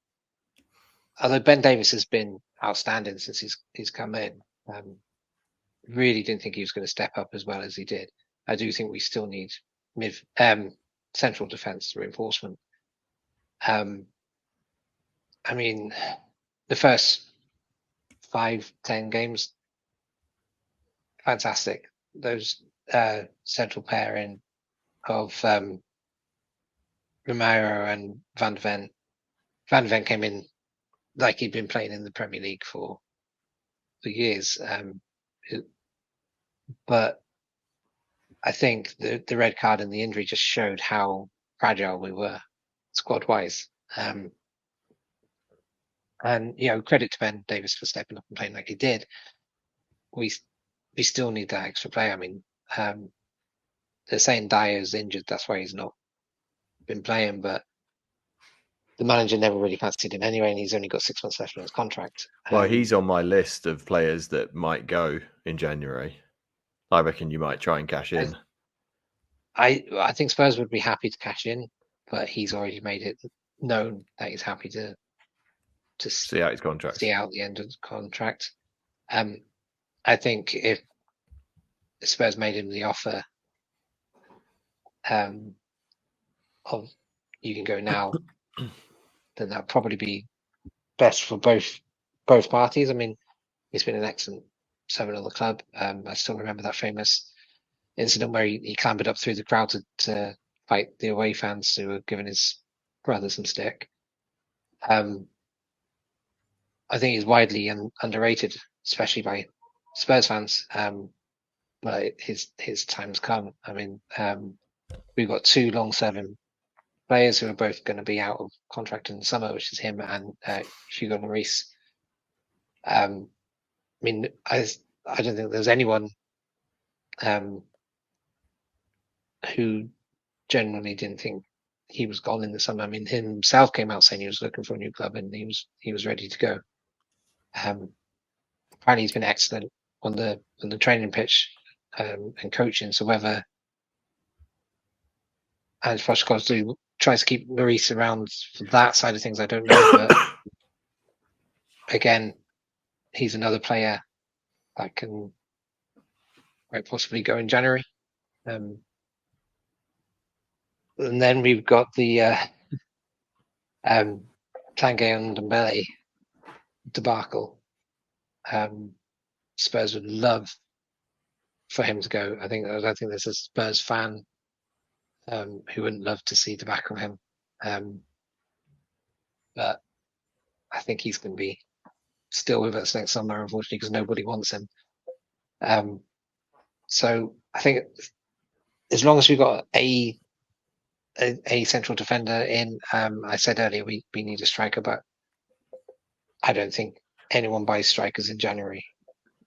S3: Although Ben Davies has been outstanding since he's come in, really didn't think he was going to step up as well as he did. I do think we still need central defence reinforcement. I mean, the first 5-10 games, fantastic. Those central pairing of Romero and Van de Ven. Van de Ven came in like he'd been playing in the Premier League for years. But I think the red card and the injury just showed how fragile we were squad-wise. And credit to Ben Davies for stepping up and playing like he did. We still need that extra player. I mean, they're saying Dyer's injured, that's why he's not been playing, but the manager never really fancied him anyway, and he's only got 6 months left on his contract.
S1: Well, he's on my list of players that might go in January. I reckon you might try and cash in.
S3: I think Spurs would be happy to cash in, but he's already made it known that he's happy to
S1: see out his contract.
S3: See out the end of the contract. I think if Spurs made him the offer of you can go now, then that'd probably be best for both parties. I mean, he's been an excellent servant of the club. I still remember that famous incident where he clambered up through the crowd to fight the away fans who were giving his brother some stick. I think he's widely underrated, especially by Spurs fans. But his time's come. I mean, we've got 2 long-serving players who are both going to be out of contract in the summer, which is him and Hugo Lloris. I mean, I don't think there's anyone who genuinely didn't think he was gone in the summer. I mean, himself came out saying he was looking for a new club and he was ready to go. Apparently, he's been excellent on the training pitch and coaching. So whether Ange Postecoglou tries to keep Lloris around for that side of things, I don't know. But again, he's another player that can quite possibly go in January. And then we've got the Tanguy Ndombele debacle. Spurs would love for him to go. I don't think there's a Spurs fan who wouldn't love to see the back of him. But I think he's going to be still with us next summer, unfortunately, because nobody wants him. So I think as long as we've got a central defender in, I said earlier we need a striker, but I don't think anyone buys strikers in January.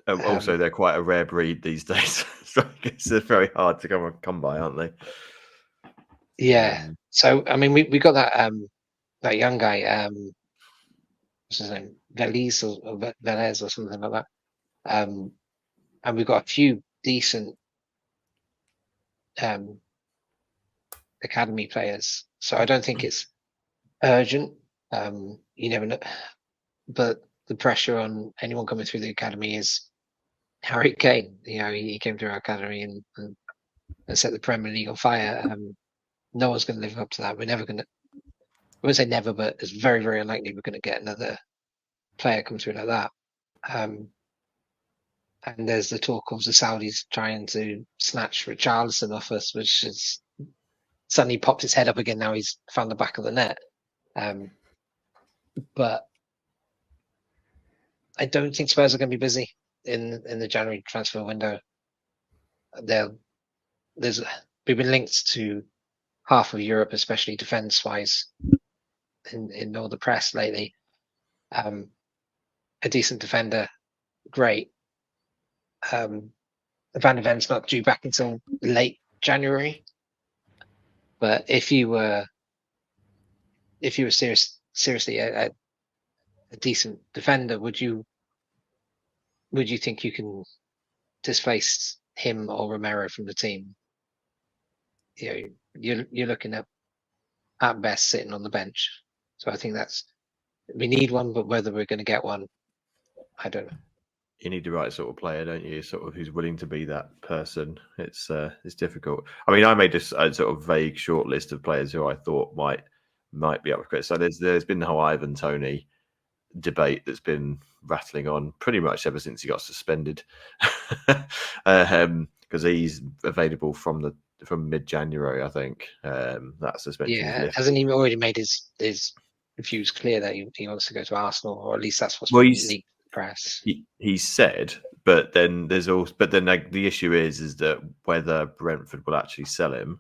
S1: Also, they're quite a rare breed these days. Strikers are very hard to come by, aren't they?
S3: Yeah. So I mean, we got that young guy, what's his name, Velez or Velez or something like that. And we've got a few decent academy players. So I don't think it's urgent. You never know, but the pressure on anyone coming through the academy is Harry Kane. You know, he came through our academy and set the Premier League on fire. No one's going to live up to that. We're never going to. I wouldn't say never, but it's very, very unlikely we're going to get another player come through like that. And there's the talk of the Saudis trying to snatch Richarlison off us, which has suddenly popped his head up again. Now he's found the back of the net. But I don't think Spurs are going to be busy in the January transfer window. We've been linked to half of Europe, especially defence-wise, in all the press lately. A decent defender, great. Van der Ven's not due back until late January. But if you were seriously a decent defender, would you think you can displace him or Romero from the team? You know, you're looking at best sitting on the bench. So I think we need one, but whether we're going to get one, I don't know.
S1: You need the right sort of player, don't you? Sort of who's willing to be that person. It's difficult. I mean, I made a sort of vague short list of players who I thought might be up for it. So there's been the whole Ivan Toney debate that's been rattling on pretty much ever since he got suspended, because he's available from mid-January, I think. That suspension.
S3: Yeah, hasn't he already made his views clear that he wants to go to Arsenal, or at least that's what's been leaked press.
S1: He said, but then the issue is that whether Brentford will actually sell him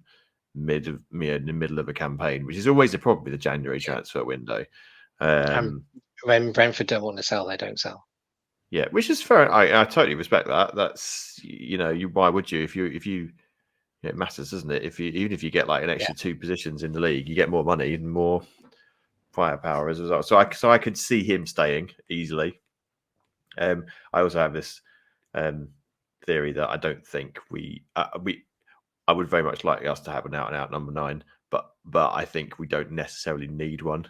S1: in the middle of a campaign, which is always a problem with the January transfer window.
S3: When Brentford don't want to sell, they don't sell.
S1: Yeah, which is fair. I totally respect that. That's why would you if you it matters, doesn't it? Even if you get like an extra 2 positions in the league, you get more money and more firepower as a result. So I could see him staying easily. I also have this theory that I don't think I would very much like us to have an out-and-out number 9, but I think we don't necessarily need one.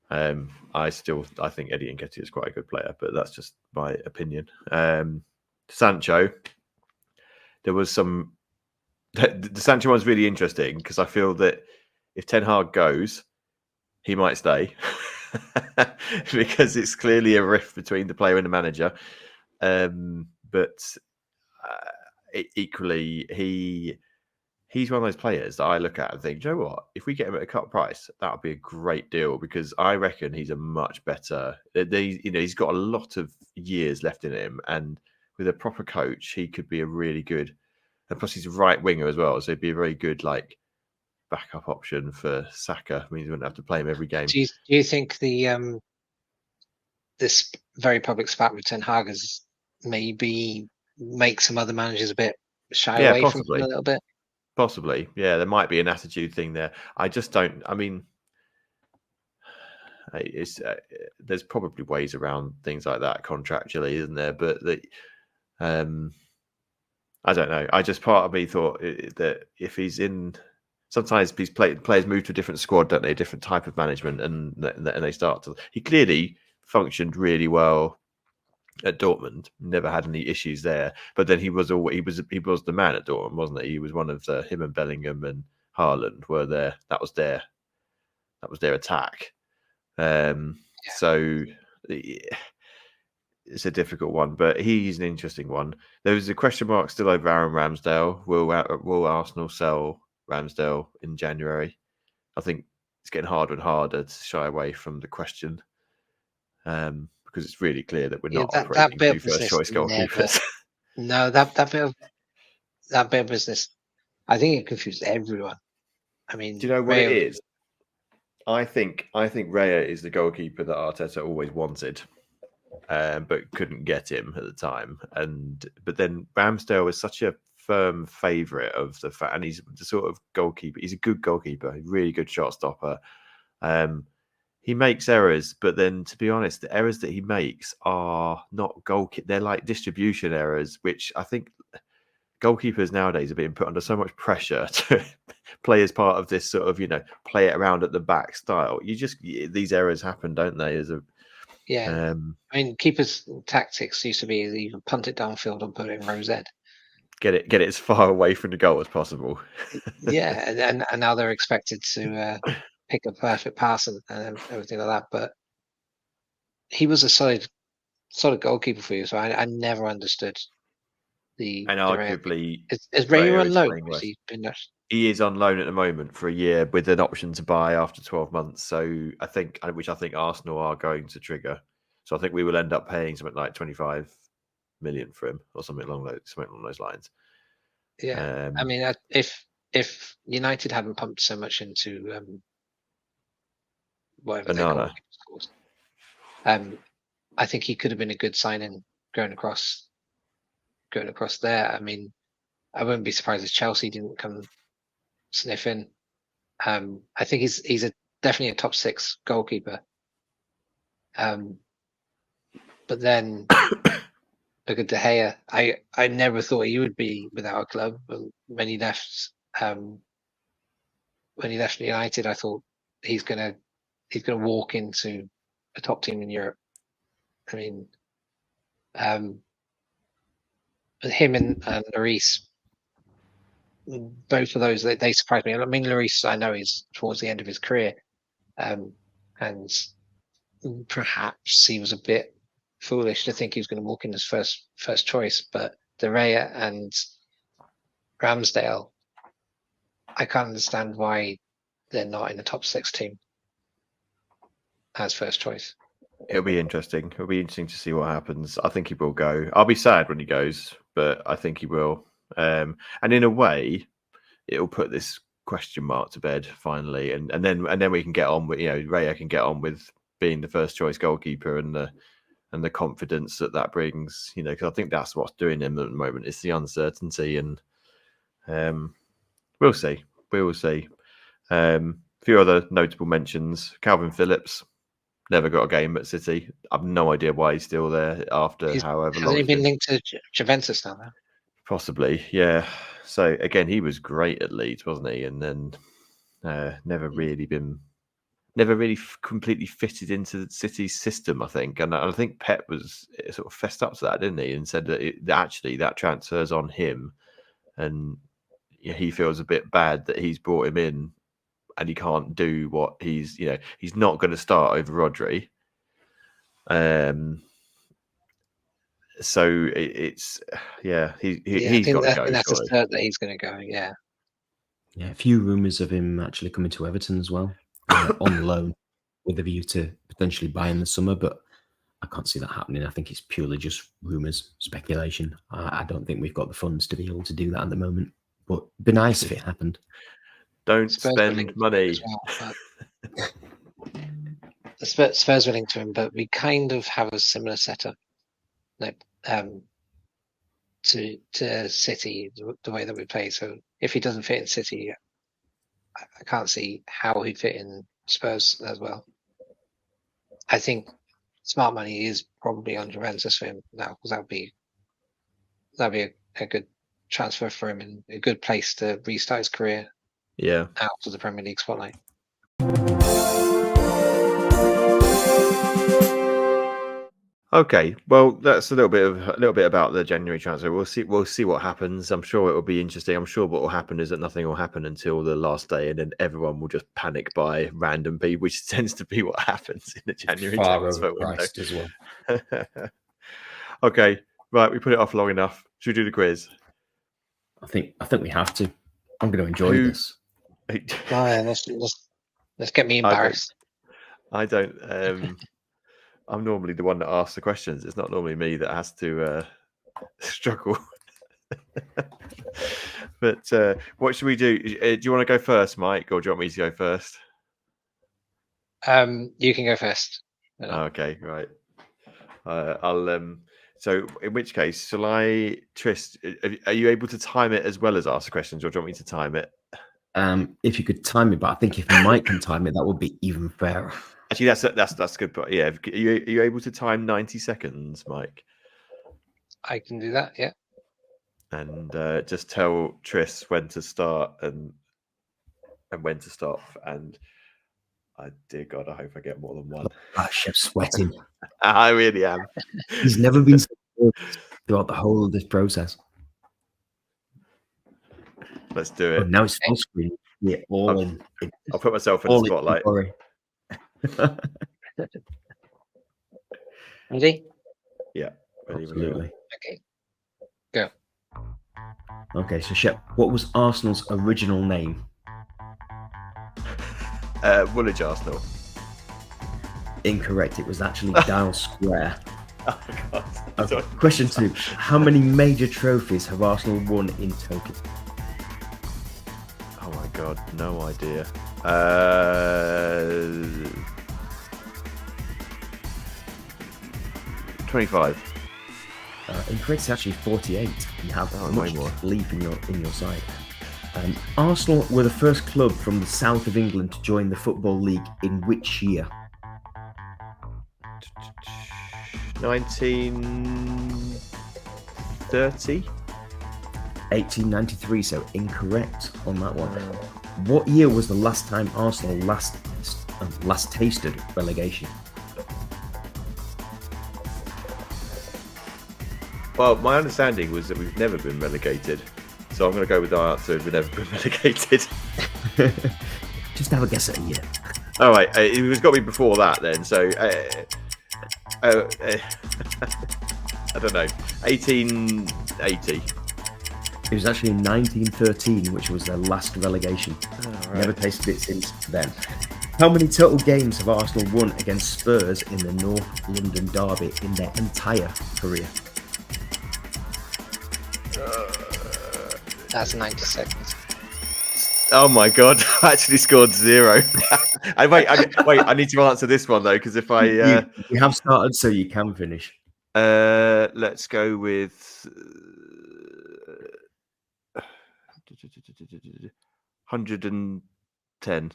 S1: I think Eddie Nketiah is quite a good player, but that's just my opinion. Sancho, there was some. The Sancho one's really interesting because I feel that if Ten Hag goes, he might stay. Because it's clearly a rift between the player and the manager. But equally, he's one of those players that I look at and think, you know what? If we get him at a cut price, that would be a great deal because I reckon he's a much better. He's got a lot of years left in him, and with a proper coach, he could be a really good. And plus, he's a right winger as well, so he'd be a very good backup option for Saka. I mean, you wouldn't have to play him every game.
S3: Do you think this very public spat with Ten Hag has maybe make some other managers a bit shy away from him a little bit?
S1: Possibly, yeah. There might be an attitude thing there. I just don't. I mean, there's probably ways around things like that contractually, isn't there? But I don't know. I just part of me thought that if he's in. Sometimes players move to a different squad, don't they? A different type of management, and they start to. He clearly functioned really well at Dortmund. Never had any issues there. But then he was the man at Dortmund, wasn't he? He was one of him and Bellingham and Haaland were there. That was their attack. So it's a difficult one, but he's an interesting one. There was a question mark still over Aaron Ramsdale. Will Arsenal sell Ramsdale in January? I think it's getting harder and harder to shy away from the question because it's really clear that we're not operating two first-choice goalkeepers.
S3: No, that bit of business, I think it confused everyone. I mean,
S1: do you know what it is? I think Raya is the goalkeeper that Arteta always wanted. but couldn't get him at the time. But then Ramsdale was such a firm favourite of the fact, and he's the sort of goalkeeper. He's a good goalkeeper, a really good shot stopper. He makes errors, but then, to be honest, the errors that he makes are not they're like distribution errors, which I think goalkeepers nowadays are being put under so much pressure to play as part of this sort of, play it around at the back style. These errors happen, don't they?
S3: I mean, keepers' tactics used to be you can punt it downfield and put it in row Z.
S1: Get it as far away from the goal as possible.
S3: And now they're expected to pick a perfect pass and everything like that. But he was a solid goalkeeper for you, so I never understood the.
S1: And arguably,
S3: is Raya on loan?
S1: He is on loan at the moment for a year with an option to buy after 12 months. So which I think Arsenal are going to trigger. So I think we will end up paying something like 25 million for him or something along those lines.
S3: Yeah, I mean, if United hadn't pumped so much into whatever
S1: Banana,
S3: I think he could have been a good signing going across there. I mean, I wouldn't be surprised if Chelsea didn't come sniffing. I think he's definitely a top 6 goalkeeper. But then look at De Gea. I never thought he would be without a club. When he left United, I thought he's gonna walk into a top team in Europe. I mean, him and Lloris, both of those, they surprised me. I mean, Lloris, I know he's towards the end of his career, and perhaps he was a bit foolish to think he was going to walk in as first choice. But De Gea and Ramsdale, I can't understand why they're not in the top 6 team as first choice.
S1: It'll be interesting. It'll be interesting to see what happens. I think he will go. I'll be sad when he goes, but I think he will. And in a way, it'll put this question mark to bed finally, and then we can get on with, Raya can get on with being the first choice goalkeeper and the confidence that brings, because I think that's what's doing him at the moment. It's the uncertainty, and we'll see. We will see. A few other notable mentions: Calvin Phillips. Never got a game at City. I've no idea why he's still there after however long.
S3: Has he been linked to Juventus now?
S1: Possibly, yeah. So again, he was great at Leeds, wasn't he? And then never really completely fitted into the City's system, I think. And I think Pep was sort of fessed up to that, didn't he? And said that actually that transfers on him, and he feels a bit bad that he's brought him in. And he can't do what he's not going to start over Rodri. So it's he's got to go.
S3: That's a cert that he's going to go. Yeah.
S2: A few rumours of him actually coming to Everton as well, on loan, with a view to potentially buy in the summer. But I can't see that happening. I think it's purely just rumours, speculation. I don't think we've got the funds to be able to do that at the moment. But it'd be nice if it happened.
S1: Don't spend money.
S3: Spurs are linked to him, but we kind of have a similar setup, to City, the way that we play. So if he doesn't fit in City, I can't see how he'd fit in Spurs as well. I think smart money is probably on Juventus for him now, because that'd be a good transfer for him and a good place to restart his career.
S1: Yeah,
S3: out of the Premier League spotlight.
S1: Okay, well, that's a little bit about the January transfer. We'll see what happens. I'm sure it will be interesting. I'm sure what will happen is that nothing will happen until the last day, and then everyone will just panic buy random people, which tends to be what happens in the January transfer window
S2: as well.
S1: Okay, right, we put it off long enough. Should we do the quiz?
S2: I think we have to. I'm going to enjoy this.
S3: Let's get me embarrassed.
S1: I don't. I'm normally the one that asks the questions. It's not normally me that has to struggle. But what should we do? Do you want to go first, Mike, or do you want me to go first?
S3: You can go first.
S1: Okay, right. I'll. So, in which case, shall I, Tris? Are you able to time it as well as ask questions, or do you want me to time it?
S2: If you could time it, but I think if Mike can time it, that would be even fairer.
S1: Actually, that's good. But yeah, are you able to time 90 seconds, Mike?
S3: I can do that. Yeah.
S1: And just tell Tris when to start and when to stop. And dear God, I hope I get more than one.
S2: Shepp's sweating.
S1: I really am.
S2: He's never been so good throughout the whole of this process.
S1: Let's do it.
S2: Oh, now it's full screen. Yeah,
S1: I'll put myself in the spotlight.
S3: Ready?
S1: Yeah. Ready.
S2: Absolutely.
S3: Okay. Go.
S2: Okay, so Shepp, what was Arsenal's original name?
S1: Woolwich Arsenal.
S2: Incorrect. It was actually Dial Square.
S1: Oh God.
S2: Okay. Question 2. How many major trophies have Arsenal won in total?
S1: Oh my God, no idea. 25.
S2: Incorrect. It's actually 48. You have
S1: way more.
S2: belief in your side. Arsenal were the first club from the south of England to join the Football League in which year?
S1: 1930.
S2: 1893. So incorrect on that one. What year was the last time Arsenal last tasted relegation?
S1: Well, my understanding was that we've never been relegated. So I'm going to go with our answer. We've never been relegated.
S2: Just have a guess at a year.
S1: All right, it was got to be before that then. So I don't know, 1880.
S2: It was actually in 1913, which was their last relegation.
S1: Right.
S2: Never tasted it since then. How many total games have Arsenal won against Spurs in the North London derby in their entire career?
S3: That's 90 seconds.
S1: Oh my God! I actually scored 0. Wait, I need to answer this one though, because if I
S2: you have started, so you can finish.
S1: Let's go with 110.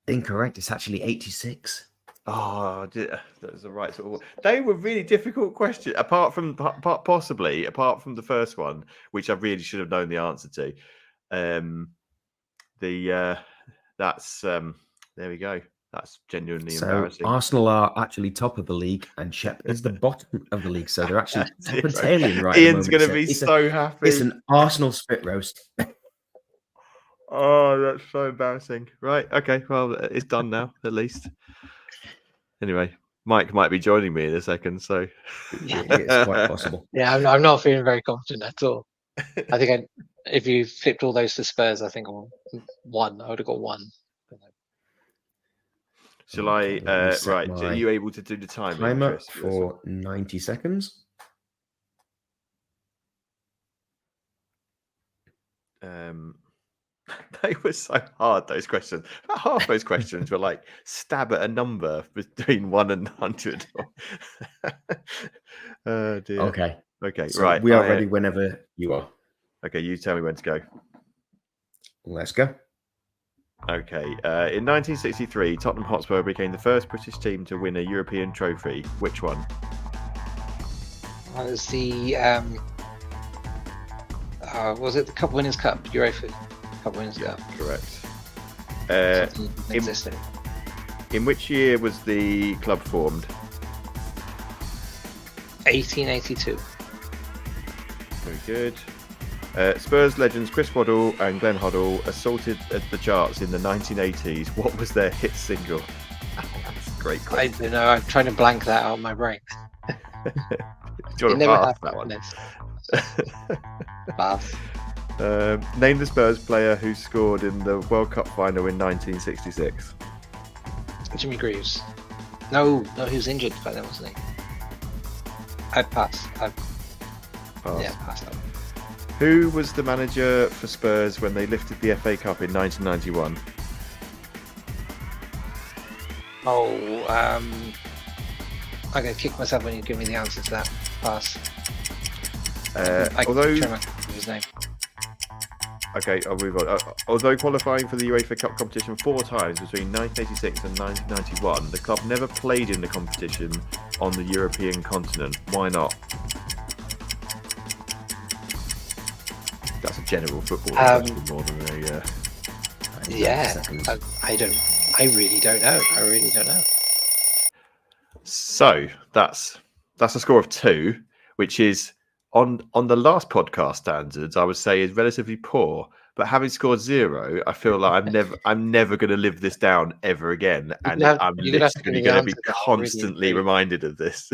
S2: Incorrect. It's actually 86.
S1: Oh, that was the right sort of. They were really difficult questions. Apart from the first one, which I really should have known the answer to. That's there we go. That's genuinely embarrassing.
S2: Arsenal are actually top of the league, and Shepp is the bottom of the league. So they're actually top and tailing right.
S1: Ian's going to be so happy.
S2: It's an Arsenal spit roast.
S1: Oh, that's so embarrassing. Right. Okay. Well, it's done now, at least. Anyway, Mike might be joining me in a second, so
S2: yeah, it's quite possible.
S3: Yeah, I'm not feeling very confident at all. I think if you flipped all those to Spurs, I think I would have got 1.
S1: Shall I? Right. Are you able to do the
S2: timer for 90 seconds?
S1: They were so hard, those questions. About half those questions were like stab at a number between 1 and 100. Oh dear.
S2: Okay,
S1: so
S2: right. We are ready whenever you are.
S1: Okay, you tell me when to go.
S2: Let's go.
S1: Okay. In 1963, Tottenham Hotspur became the first British team to win a European trophy. Which one?
S3: That was the was it the Cup Winners' Cup? Europa Cup Winners' Cup.
S1: Correct.
S3: Existed.
S1: In which year was the club formed?
S3: 1882.
S1: Very good. Spurs legends Chris Waddle and Glenn Hoddle assaulted the charts in the 1980s. What was their hit single? That's a great question.
S3: I don't know. I'm trying to blank that out of my brain.
S1: Do you want to pass that one?
S3: Pass.
S1: Name the Spurs player who scored in the World Cup final in 1966.
S3: Jimmy Greaves. No, he was injured by then, wasn't he? I'd pass. Yeah, pass that one.
S1: Who was the manager for Spurs when they lifted the FA Cup in 1991?
S3: I'm going to kick myself when you give me the answer to that. Pass.
S1: Although,
S3: try to remember his name.
S1: okay, I'll move on. Although qualifying for the UEFA Cup competition 4 times between 1986 and 1991, the club never played in the competition on the European continent. Why not? That's a general football question more than a.
S3: Yeah, I really don't know.
S1: So that's a score of 2, which is on the last podcast standards, I would say is relatively poor. But having scored 0, I feel like I'm never going to live this down ever again, and I'm literally going to be constantly reminded of this.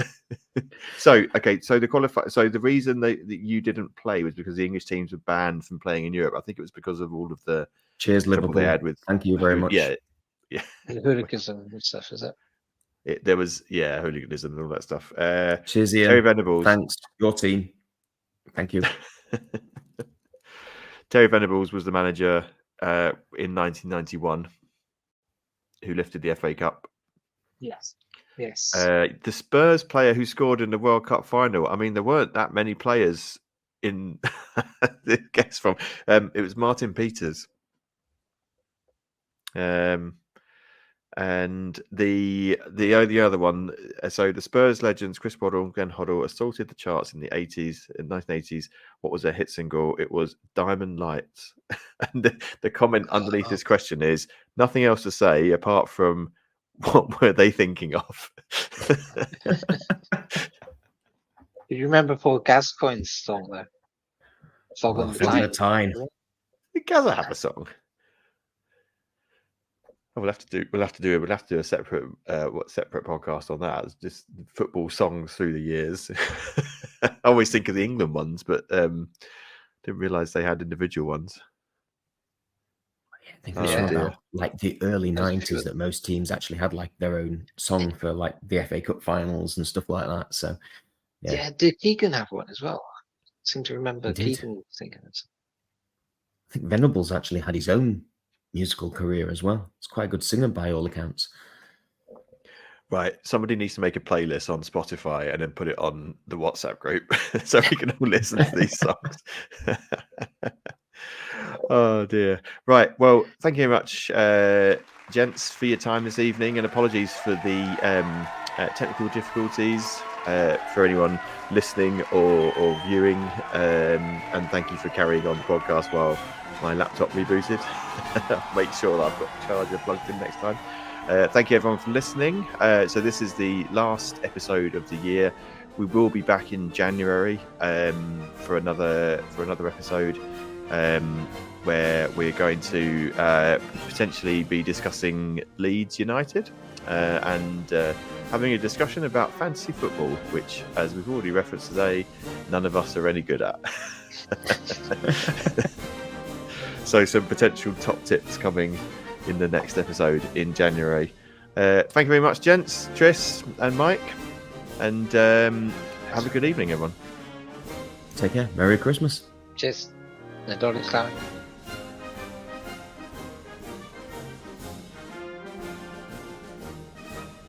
S1: So the reason that you didn't play was because the English teams were banned from playing in Europe. I think it was because of all of the
S2: Cheers, Liverpool.
S1: they had with.
S2: Thank you very much.
S1: Yeah.
S3: Hooliganism and stuff, is it?
S1: There was hooliganism and all that stuff.
S2: Cheers, Ian.
S1: Terry Venables.
S2: Thanks, your team. Thank you.
S1: Terry Venables was the manager in 1991 who lifted the FA Cup.
S3: Yes.
S1: The Spurs player who scored in the World Cup final. I mean, there weren't that many players in. Guess from. It was Martin Peters. And the other one, so the Spurs legends Chris Waddle and Glenn Hoddle assaulted the charts in the 1980s. What was their hit single? It was Diamond Lights. And the comment underneath this question is nothing else to say apart from what were they thinking of?
S3: Do you remember Paul Gascoigne's song though? Fog on the
S2: Time.
S1: It doesn't have a song. We'll have to do a separate podcast on that. It's just football songs through the years. I always think of the England ones, but didn't realise they had individual ones.
S2: I think it's about like the early 90s that most teams actually had like their own song for like the FA Cup finals and stuff like that. So
S3: yeah, did Keegan have one as well? I seem to remember Keegan singing it.
S2: I think Venables actually had his own musical career as well. It's quite a good singer by all accounts.
S1: Right, somebody needs to make a playlist on Spotify and then put it on the WhatsApp group so we can all listen to these songs. Oh dear. Right, well, thank you very much, gents, for your time this evening, and apologies for the technical difficulties for anyone listening or viewing, and thank you for carrying on the podcast while my laptop rebooted. Make sure that I've got the charger plugged in next time. Thank you everyone for listening. So this is the last episode of the year. We will be back in January for another episode where we're going to potentially be discussing Leeds United and having a discussion about fantasy football, which, as we've already referenced today, none of us are any good at. So some potential top tips coming in the next episode in January. Thank you very much, gents, Tris and Mike, and have a good evening, everyone.
S2: Take care. Merry Christmas.
S3: Cheers. The dog is coming.